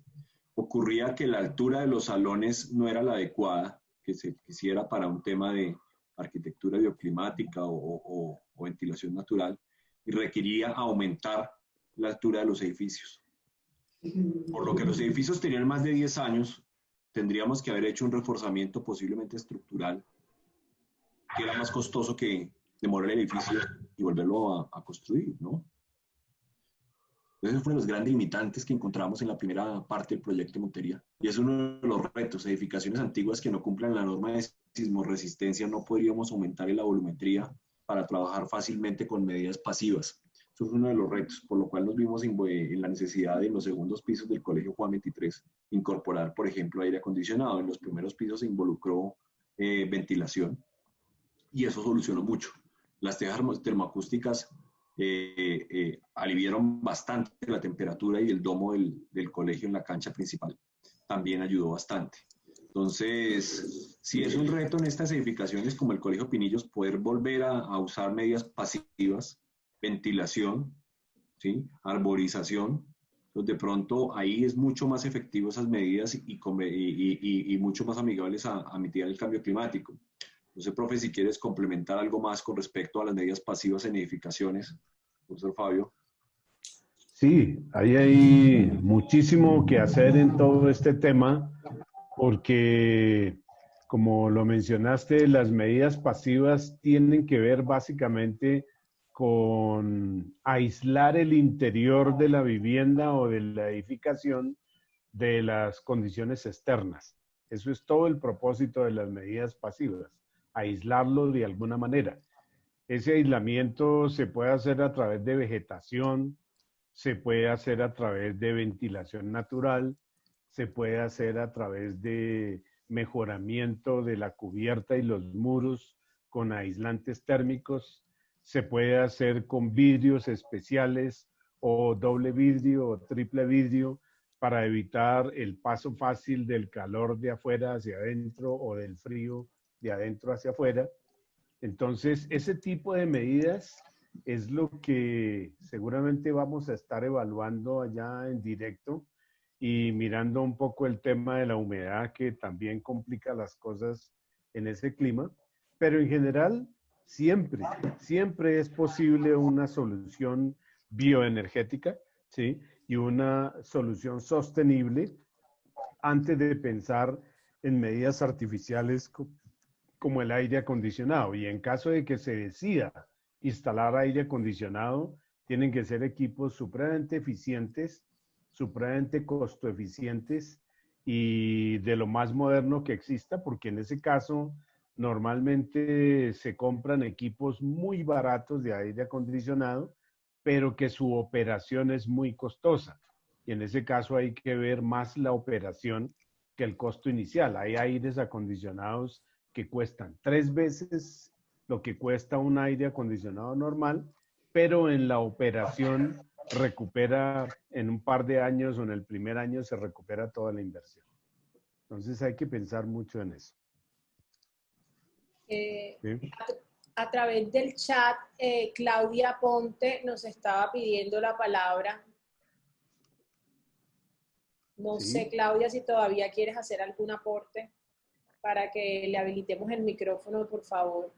ocurría que la altura de los salones no era la adecuada, que se quisiera para un tema de arquitectura bioclimática o ventilación natural, y requería aumentar la altura de los edificios. Por lo que los edificios tenían más de 10 años, tendríamos que haber hecho un reforzamiento posiblemente estructural, que era más costoso que demoler el edificio y volverlo a construir, ¿no? Esos fueron los grandes limitantes que encontramos en la primera parte del proyecto de Montería. Y es uno de los retos. Edificaciones antiguas que no cumplan la norma de sismoresistencia, no podríamos aumentar la volumetría para trabajar fácilmente con medidas pasivas. Eso es uno de los retos, por lo cual nos vimos en la necesidad de en los segundos pisos del Colegio Juan 23 incorporar, por ejemplo, aire acondicionado. En los primeros pisos se involucró ventilación. Y eso solucionó mucho. Las tejas termoacústicas aliviaron bastante la temperatura y el domo del colegio en la cancha principal. También ayudó bastante. Entonces, sí es un reto en estas edificaciones como el Colegio Pinillos poder volver a usar medidas pasivas, ventilación, ¿sí? Arborización. Entonces, de pronto ahí es mucho más efectivo esas medidas y mucho más amigables a mitigar el cambio climático. No sé, profe, si quieres complementar algo más con respecto a las medidas pasivas en edificaciones, profesor Fabio. Sí, ahí hay muchísimo que hacer en todo este tema, porque, como lo mencionaste, las medidas pasivas tienen que ver básicamente con aislar el interior de la vivienda o de la edificación de las condiciones externas. Eso es todo el propósito de las medidas pasivas. Aislarlo de alguna manera. Ese aislamiento se puede hacer a través de vegetación, se puede hacer a través de ventilación natural, se puede hacer a través de mejoramiento de la cubierta y los muros con aislantes térmicos, se puede hacer con vidrios especiales o doble vidrio o triple vidrio para evitar el paso fácil del calor de afuera hacia adentro o del frío de adentro hacia afuera. Entonces, ese tipo de medidas es lo que seguramente vamos a estar evaluando allá en directo y mirando un poco el tema de la humedad, que también complica las cosas en ese clima. Pero en general, siempre es posible una solución bioenergética, ¿sí? Y una solución sostenible antes de pensar en medidas artificiales como el aire acondicionado. Y en caso de que se decida instalar aire acondicionado, tienen que ser equipos supremamente eficientes, supremamente costo eficientes y de lo más moderno que exista, porque en ese caso normalmente se compran equipos muy baratos de aire acondicionado, pero que su operación es muy costosa. Y en ese caso hay que ver más la operación que el costo inicial. Hay aires acondicionados que cuestan 3 veces lo que cuesta un aire acondicionado normal, pero en la operación recupera en un par de años o en el primer año se recupera toda la inversión. Entonces hay que pensar mucho en eso. ¿Sí? A través del chat, Claudia Ponte nos estaba pidiendo la palabra. No sé, Claudia, si todavía quieres hacer algún aporte para que le habilitemos el micrófono, por favor.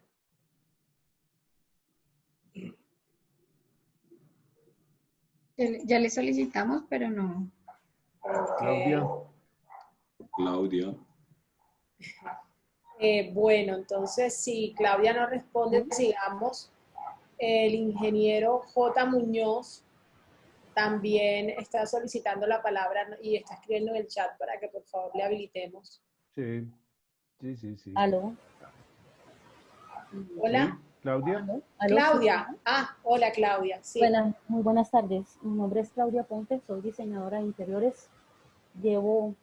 Ya le solicitamos, pero no. Claudia. Claudia. Bueno, entonces, si Claudia no responde, sigamos. El ingeniero J. Muñoz también está solicitando la palabra y está escribiendo en el chat para que por favor le habilitemos. Sí, sí, sí, sí. ¿Aló? Hola. ¿Sí? ¿Claudia? ¿Aló? Claudia. Sí. Hola Claudia. Sí. Muy buenas tardes. Mi nombre es Claudia Ponte, soy diseñadora de interiores. Llevo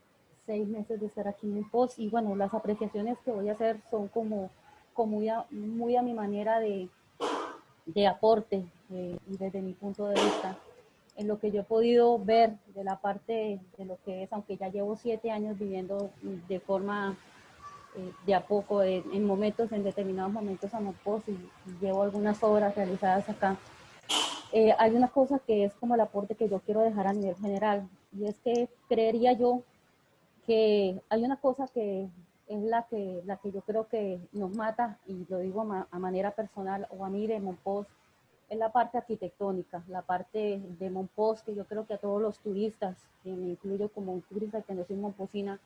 6 meses de estar aquí en el POS y bueno, las apreciaciones que voy a hacer son como muy a mi manera de aporte y desde mi punto de vista. En lo que yo he podido ver de la parte de lo que es, aunque ya llevo 7 años viviendo de forma de a poco, en determinados momentos a Monpós y llevo algunas obras realizadas acá. Hay una cosa que es como el aporte que yo quiero dejar a nivel general, y es que creería yo que hay una cosa que es la que yo creo que nos mata, y lo digo a manera personal o a mí de Monpós, es la parte arquitectónica, la parte de Monpós, que yo creo que a todos los turistas, que me incluyo como un turista que no soy monpósina,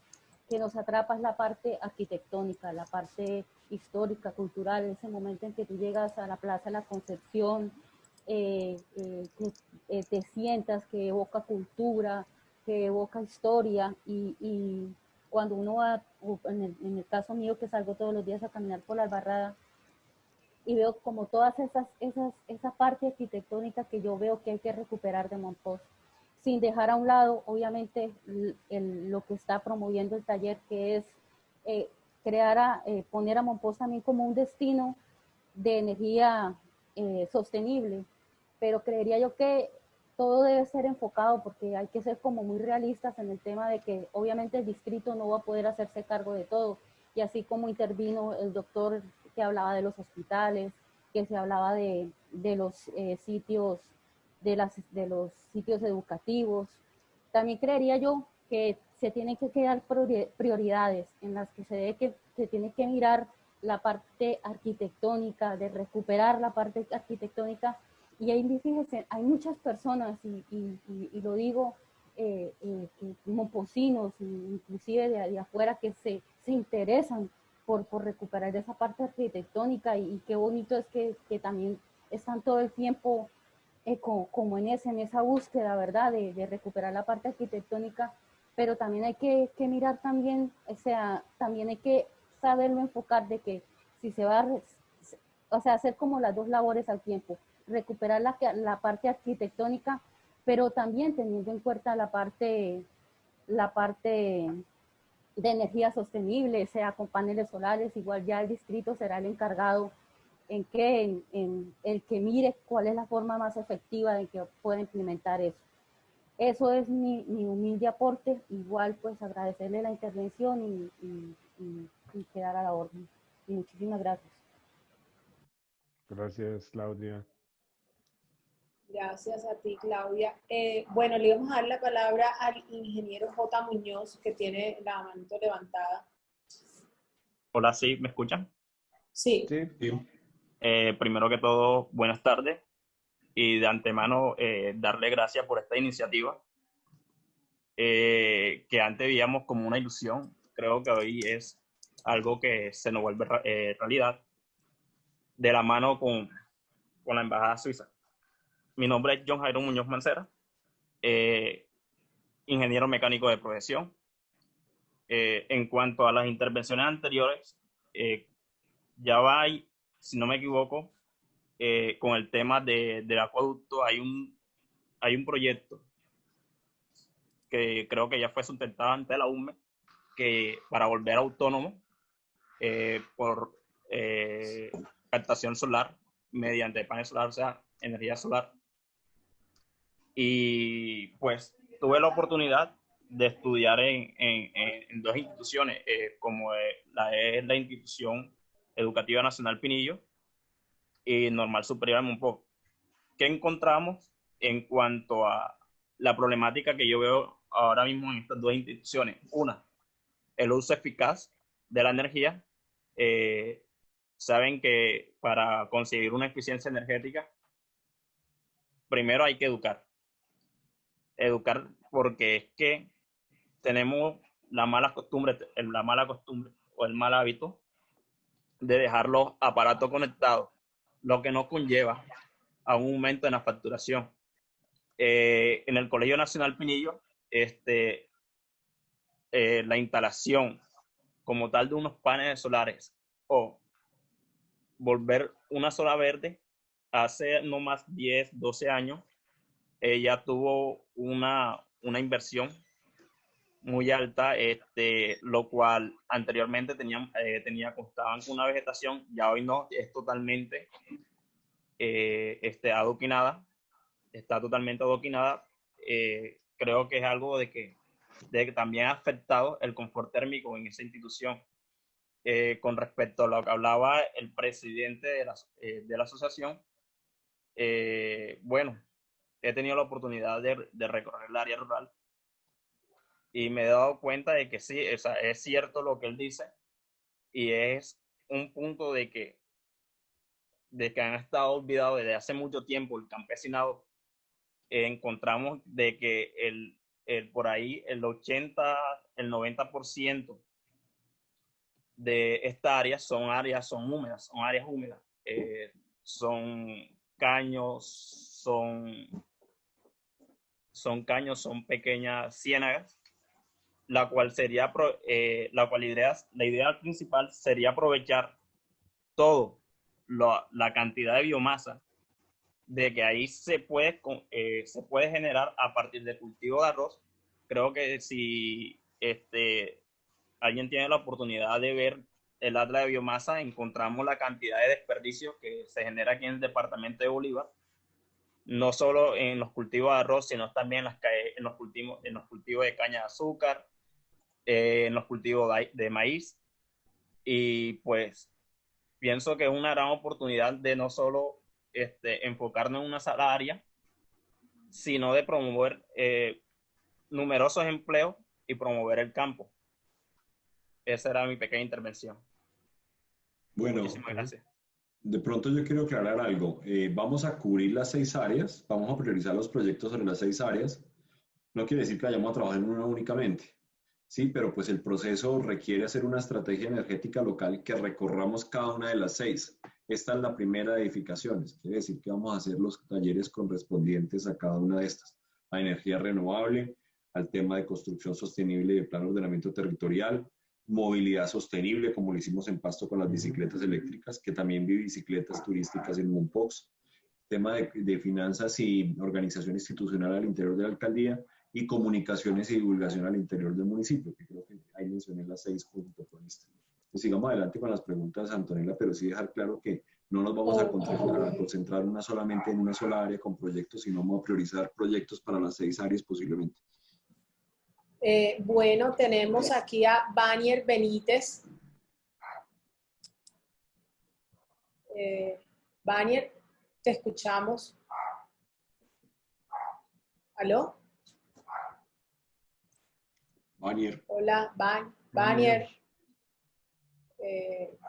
que nos atrapa es la parte arquitectónica, la parte histórica, cultural, ese momento en que tú llegas a la Plaza de la Concepción, te sientas, que evoca cultura, que evoca historia, y cuando uno va, en el caso mío que salgo todos los días a caminar por la Albarrada, y veo como todas esa parte arquitectónica que yo veo que hay que recuperar de Monpós, sin dejar a un lado, obviamente, lo que está promoviendo el taller, que es poner a Monpós también como un destino de energía sostenible, pero creería yo que todo debe ser enfocado, porque hay que ser como muy realistas en el tema de que obviamente el distrito no va a poder hacerse cargo de todo, y así como intervino el doctor que hablaba de los hospitales, que se hablaba de los sitios, de los sitios educativos, también creería yo que se tienen que quedar prioridades en las que se tiene que mirar la parte arquitectónica, de recuperar la parte arquitectónica. Y ahí, fíjense, hay muchas personas, y lo digo, monpósinos, inclusive de afuera, que se interesan por recuperar esa parte arquitectónica, y qué bonito es que también están todo el tiempo como en esa búsqueda, ¿verdad?, de recuperar la parte arquitectónica, pero también hay que mirar también, o sea, también hay que saberlo enfocar, de que si se va a hacer como las dos labores al tiempo, recuperar la parte arquitectónica, pero también teniendo en cuenta la parte de energía sostenible, sea con paneles solares. Igual ya el distrito será el encargado en el que mire cuál es la forma más efectiva de que pueda implementar eso. Eso es mi humilde aporte. Igual pues agradecerle la intervención y quedar a la orden. Y muchísimas gracias. Gracias, Claudia. Gracias a ti, Claudia. Bueno, le vamos a dar la palabra al ingeniero J. Muñoz, que tiene la manito levantada. Hola, ¿sí? ¿Me escuchan? Sí. Primero que todo, buenas tardes. Y de antemano, darle gracias por esta iniciativa, que antes veíamos como una ilusión. Creo que hoy es algo que se nos vuelve realidad, de la mano con la Embajada Suiza. Mi nombre es John Jairo Muñoz Mancera, ingeniero mecánico de profesión. En cuanto a las intervenciones anteriores, ya va, si no me equivoco, con el tema del acueducto, hay un proyecto que creo que ya fue sustentada ante la UME, que para volver autónomo por captación solar mediante panel solar, o sea, energía solar. Y pues tuve la oportunidad de estudiar en dos instituciones, como la Institución Educativa Nacional Pinillo y Normal Superior Monpós. ¿Qué encontramos en cuanto a la problemática que yo veo ahora mismo en estas dos instituciones? Una, el uso eficaz de la energía. Saben que para conseguir una eficiencia energética, primero hay que educar. Educar porque es que tenemos la mala costumbre o el mal hábito de dejar los aparatos conectados, lo que nos conlleva a un aumento en la facturación. En el Colegio Nacional Pinillo, la instalación como tal de unos paneles solares o volver una zona verde hace no más 10, 12 años, ella tuvo una inversión muy alta, lo cual anteriormente constaban con una vegetación, ya hoy no, es totalmente adoquinada, está totalmente adoquinada. Creo que es algo de que también ha afectado el confort térmico en esa institución. Con respecto a lo que hablaba el presidente de la asociación, bueno, he tenido la oportunidad de recorrer el área rural y me he dado cuenta de que sí, es cierto lo que él dice, y es un punto de que han estado olvidados desde hace mucho tiempo el campesinado. Encontramos de que por ahí el 80, el 90% de esta área son áreas húmedas, son caños, son pequeñas ciénagas, la cual la idea principal sería aprovechar todo la cantidad de biomasa de que ahí se puede generar a partir del cultivo de arroz. Creo que si alguien tiene la oportunidad de ver el atlas de biomasa, encontramos la cantidad de desperdicios que se genera aquí en el departamento de Bolívar, no solo en los cultivos de arroz, sino también en los cultivos de caña de azúcar, en los cultivos de maíz. Y pues pienso que es una gran oportunidad de no solo enfocarnos en una sola área, sino de promover numerosos empleos y promover el campo. Esa era mi pequeña intervención. Bueno, muchísimas gracias. De pronto yo quiero aclarar algo. Vamos a cubrir las 6 áreas, vamos a priorizar los proyectos sobre las 6 áreas. No quiere decir que vayamos a trabajar en una únicamente, sí, pero pues el proceso requiere hacer una estrategia energética local que recorramos cada una de las 6. Esta es la primera de edificaciones, quiere decir que vamos a hacer los talleres correspondientes a cada una de estas, a energía renovable, al tema de construcción sostenible y de plan de ordenamiento territorial, movilidad sostenible, como lo hicimos en Pasto con las bicicletas eléctricas, que también vi bicicletas turísticas en Monpós, tema de finanzas y organización institucional al interior de la alcaldía, y comunicaciones y divulgación al interior del municipio, que creo que ahí mencioné las 6 junto con esto. Pues sigamos adelante con las preguntas, Antonella, pero sí dejar claro que no nos vamos a concentrar solamente en una sola área con proyectos, sino vamos a priorizar proyectos para las 6 áreas posiblemente. Bueno, tenemos aquí a Vanier Benítez. Vanier, te escuchamos. ¿Aló? Vanier. Hola, Vanier.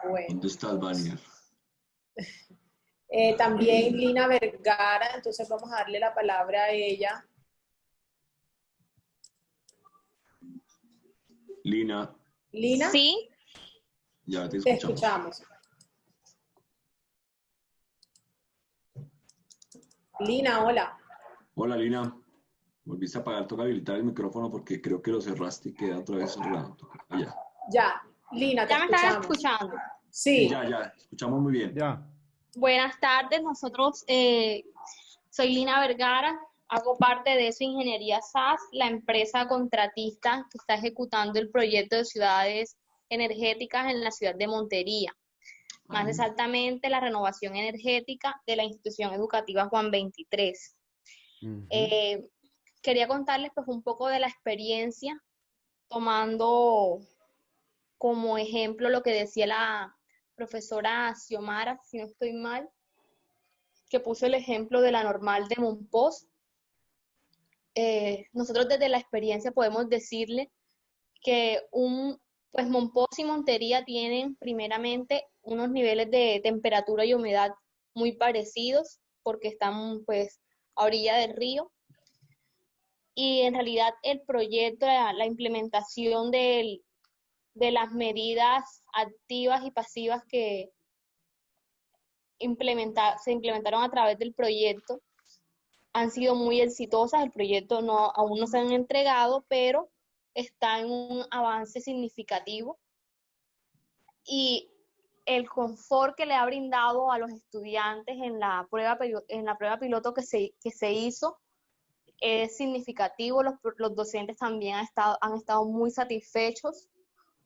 Bueno. ¿Dónde estás, Vanier? También Lina Vergara, entonces vamos a darle la palabra a ella. Lina. ¿Lina? Sí. Ya te escuchamos. Lina, hola. Hola, Lina. Volviste a apagar, toca habilitar el micrófono porque creo que lo cerraste y queda otra vez cerrado. Allá. Ya, Lina, te escuchamos. ¿Ya me estás escuchando? Sí. Ya, escuchamos muy bien. Ya. Buenas tardes, soy Lina Vergara, Hago parte de eso Ingeniería SAS, la empresa contratista que está ejecutando el proyecto de ciudades energéticas en la ciudad de Montería. Más exactamente, la renovación energética de la institución educativa Juan 23. Quería contarles pues un poco de la experiencia, tomando como ejemplo lo que decía la profesora Xiomara, si no estoy mal, que puso el ejemplo de la normal de Monpós. Nosotros desde la experiencia podemos decirle que pues Monpós y Montería tienen primeramente unos niveles de temperatura y humedad muy parecidos porque están pues a orilla del río, y en realidad el proyecto, la implementación de las medidas activas y pasivas que se implementaron a través del proyecto han sido muy exitosas. El proyecto aún no se han entregado, pero está en un avance significativo, y el confort que le ha brindado a los estudiantes en la prueba piloto que se hizo es significativo. Los docentes también han estado muy satisfechos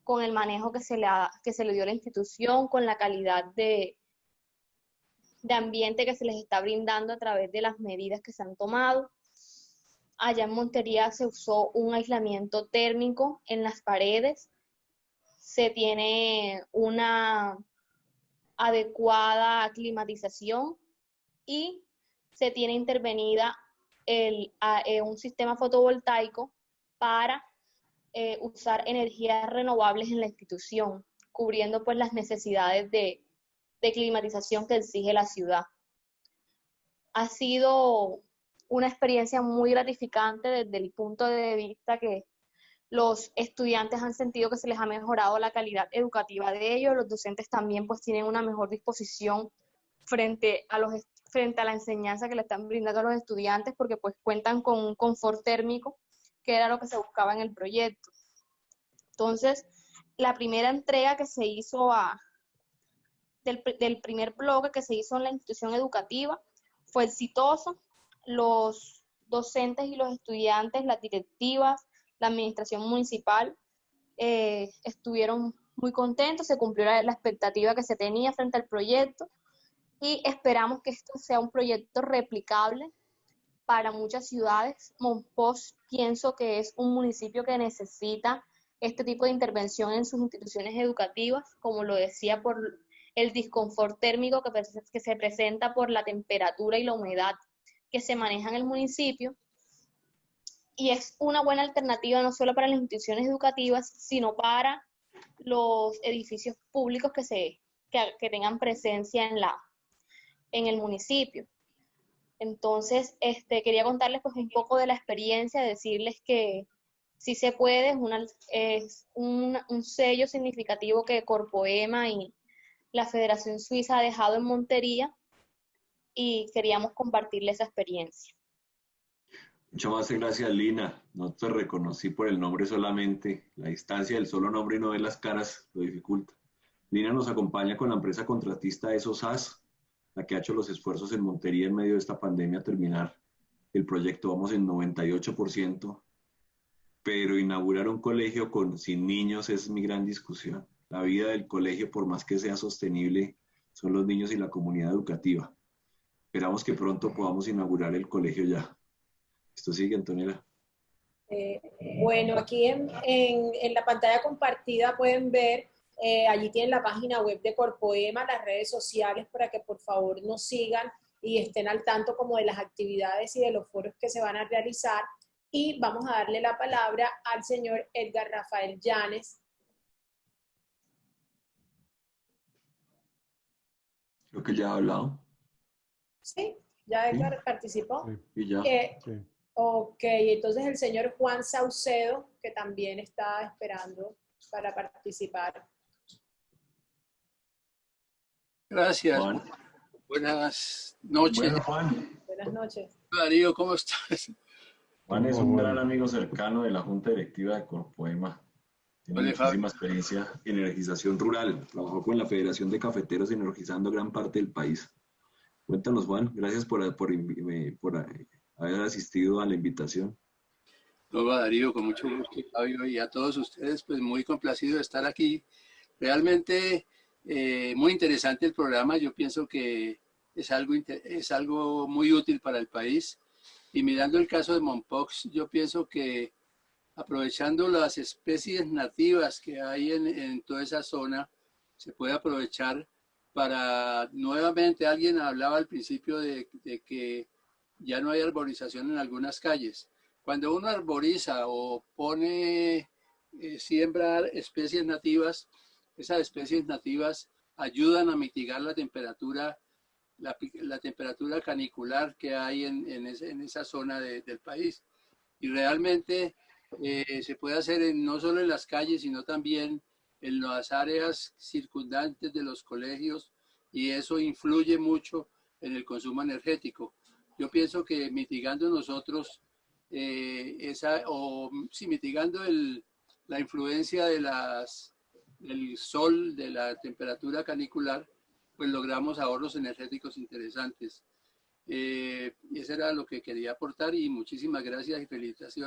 con el manejo que se le dio a la institución, con la calidad de ambiente que se les está brindando a través de las medidas que se han tomado. Allá en Montería se usó un aislamiento térmico en las paredes, se tiene una adecuada climatización y se tiene intervenida un sistema fotovoltaico para usar energías renovables en la institución, cubriendo pues las necesidades de climatización que exige la ciudad. Ha sido una experiencia muy gratificante desde el punto de vista que los estudiantes han sentido que se les ha mejorado la calidad educativa de ellos. Los docentes también pues tienen una mejor disposición frente a la enseñanza que le están brindando a los estudiantes, porque pues cuentan con un confort térmico, que era lo que se buscaba en el proyecto. Entonces, la primera entrega que se hizo del primer bloque que se hizo en la institución educativa fue exitoso. Los docentes y los estudiantes, las directivas, la administración municipal estuvieron muy contentos, se cumplió la expectativa que se tenía frente al proyecto, y esperamos que esto sea un proyecto replicable para muchas ciudades. Monpós pienso que es un municipio que necesita este tipo de intervención en sus instituciones educativas, como lo decía, por el disconfort térmico que se presenta por la temperatura y la humedad que se maneja en el municipio, y es una buena alternativa no solo para las instituciones educativas, sino para los edificios públicos que tengan presencia en el municipio. Entonces, quería contarles pues un poco de la experiencia, decirles que sí se puede, es un sello significativo que Corpoema y la Federación Suiza ha dejado en Montería, y queríamos compartirles esa experiencia. Muchas más gracias, Lina. No te reconocí por el nombre solamente. La distancia del solo nombre y no ver las caras lo dificulta. Lina nos acompaña con la empresa contratista SAS, la que ha hecho los esfuerzos en Montería en medio de esta pandemia a terminar el proyecto. Vamos en 98%, pero inaugurar un colegio sin niños es mi gran discusión. La vida del colegio, por más que sea sostenible, son los niños y la comunidad educativa. Esperamos que pronto podamos inaugurar el colegio ya. Esto sigue, Antonella. Bueno, aquí en la pantalla compartida pueden ver, allí tienen la página web de Corpoema, las redes sociales, para que por favor nos sigan y estén al tanto como de las actividades y de los foros que se van a realizar. Y vamos a darle la palabra al señor Edgar Rafael Llanes. Creo que ya ha hablado. Sí, ya Edgar participó. Sí, y ya. Sí. Ok, entonces el señor Juan Saucedo, que también está esperando para participar. Gracias. Juan. Buenas noches. Bueno, Juan. Buenas noches. Darío, ¿cómo estás? Juan es un gran amigo cercano de la Junta Directiva de Corpoema. Tiene muchísima experiencia en energización rural. Trabajó con la Federación de Cafeteros energizando gran parte del país. Cuéntanos, Juan. Gracias por haber asistido a la invitación. Luego a Darío, con mucho gusto, Fabio, y a todos ustedes, pues muy complacido de estar aquí. Realmente muy interesante el programa. Yo pienso que es algo muy útil para el país. Y mirando el caso de Mompox, yo pienso que aprovechando las especies nativas que hay en toda esa zona, se puede aprovechar para nuevamente, alguien hablaba al principio de que ya no hay arborización en algunas calles. Cuando uno arboriza o pone, siembra especies nativas, esas especies nativas ayudan a mitigar la temperatura, la temperatura canicular que hay en esa zona del país. Y realmente se puede hacer no solo en las calles, sino también en las áreas circundantes de los colegios, y eso influye mucho en el consumo energético. Yo pienso que mitigando nosotros mitigando la influencia del sol, de la temperatura canicular, pues logramos ahorros energéticos interesantes. Y eso era lo que quería aportar, y muchísimas gracias y felicitaciones.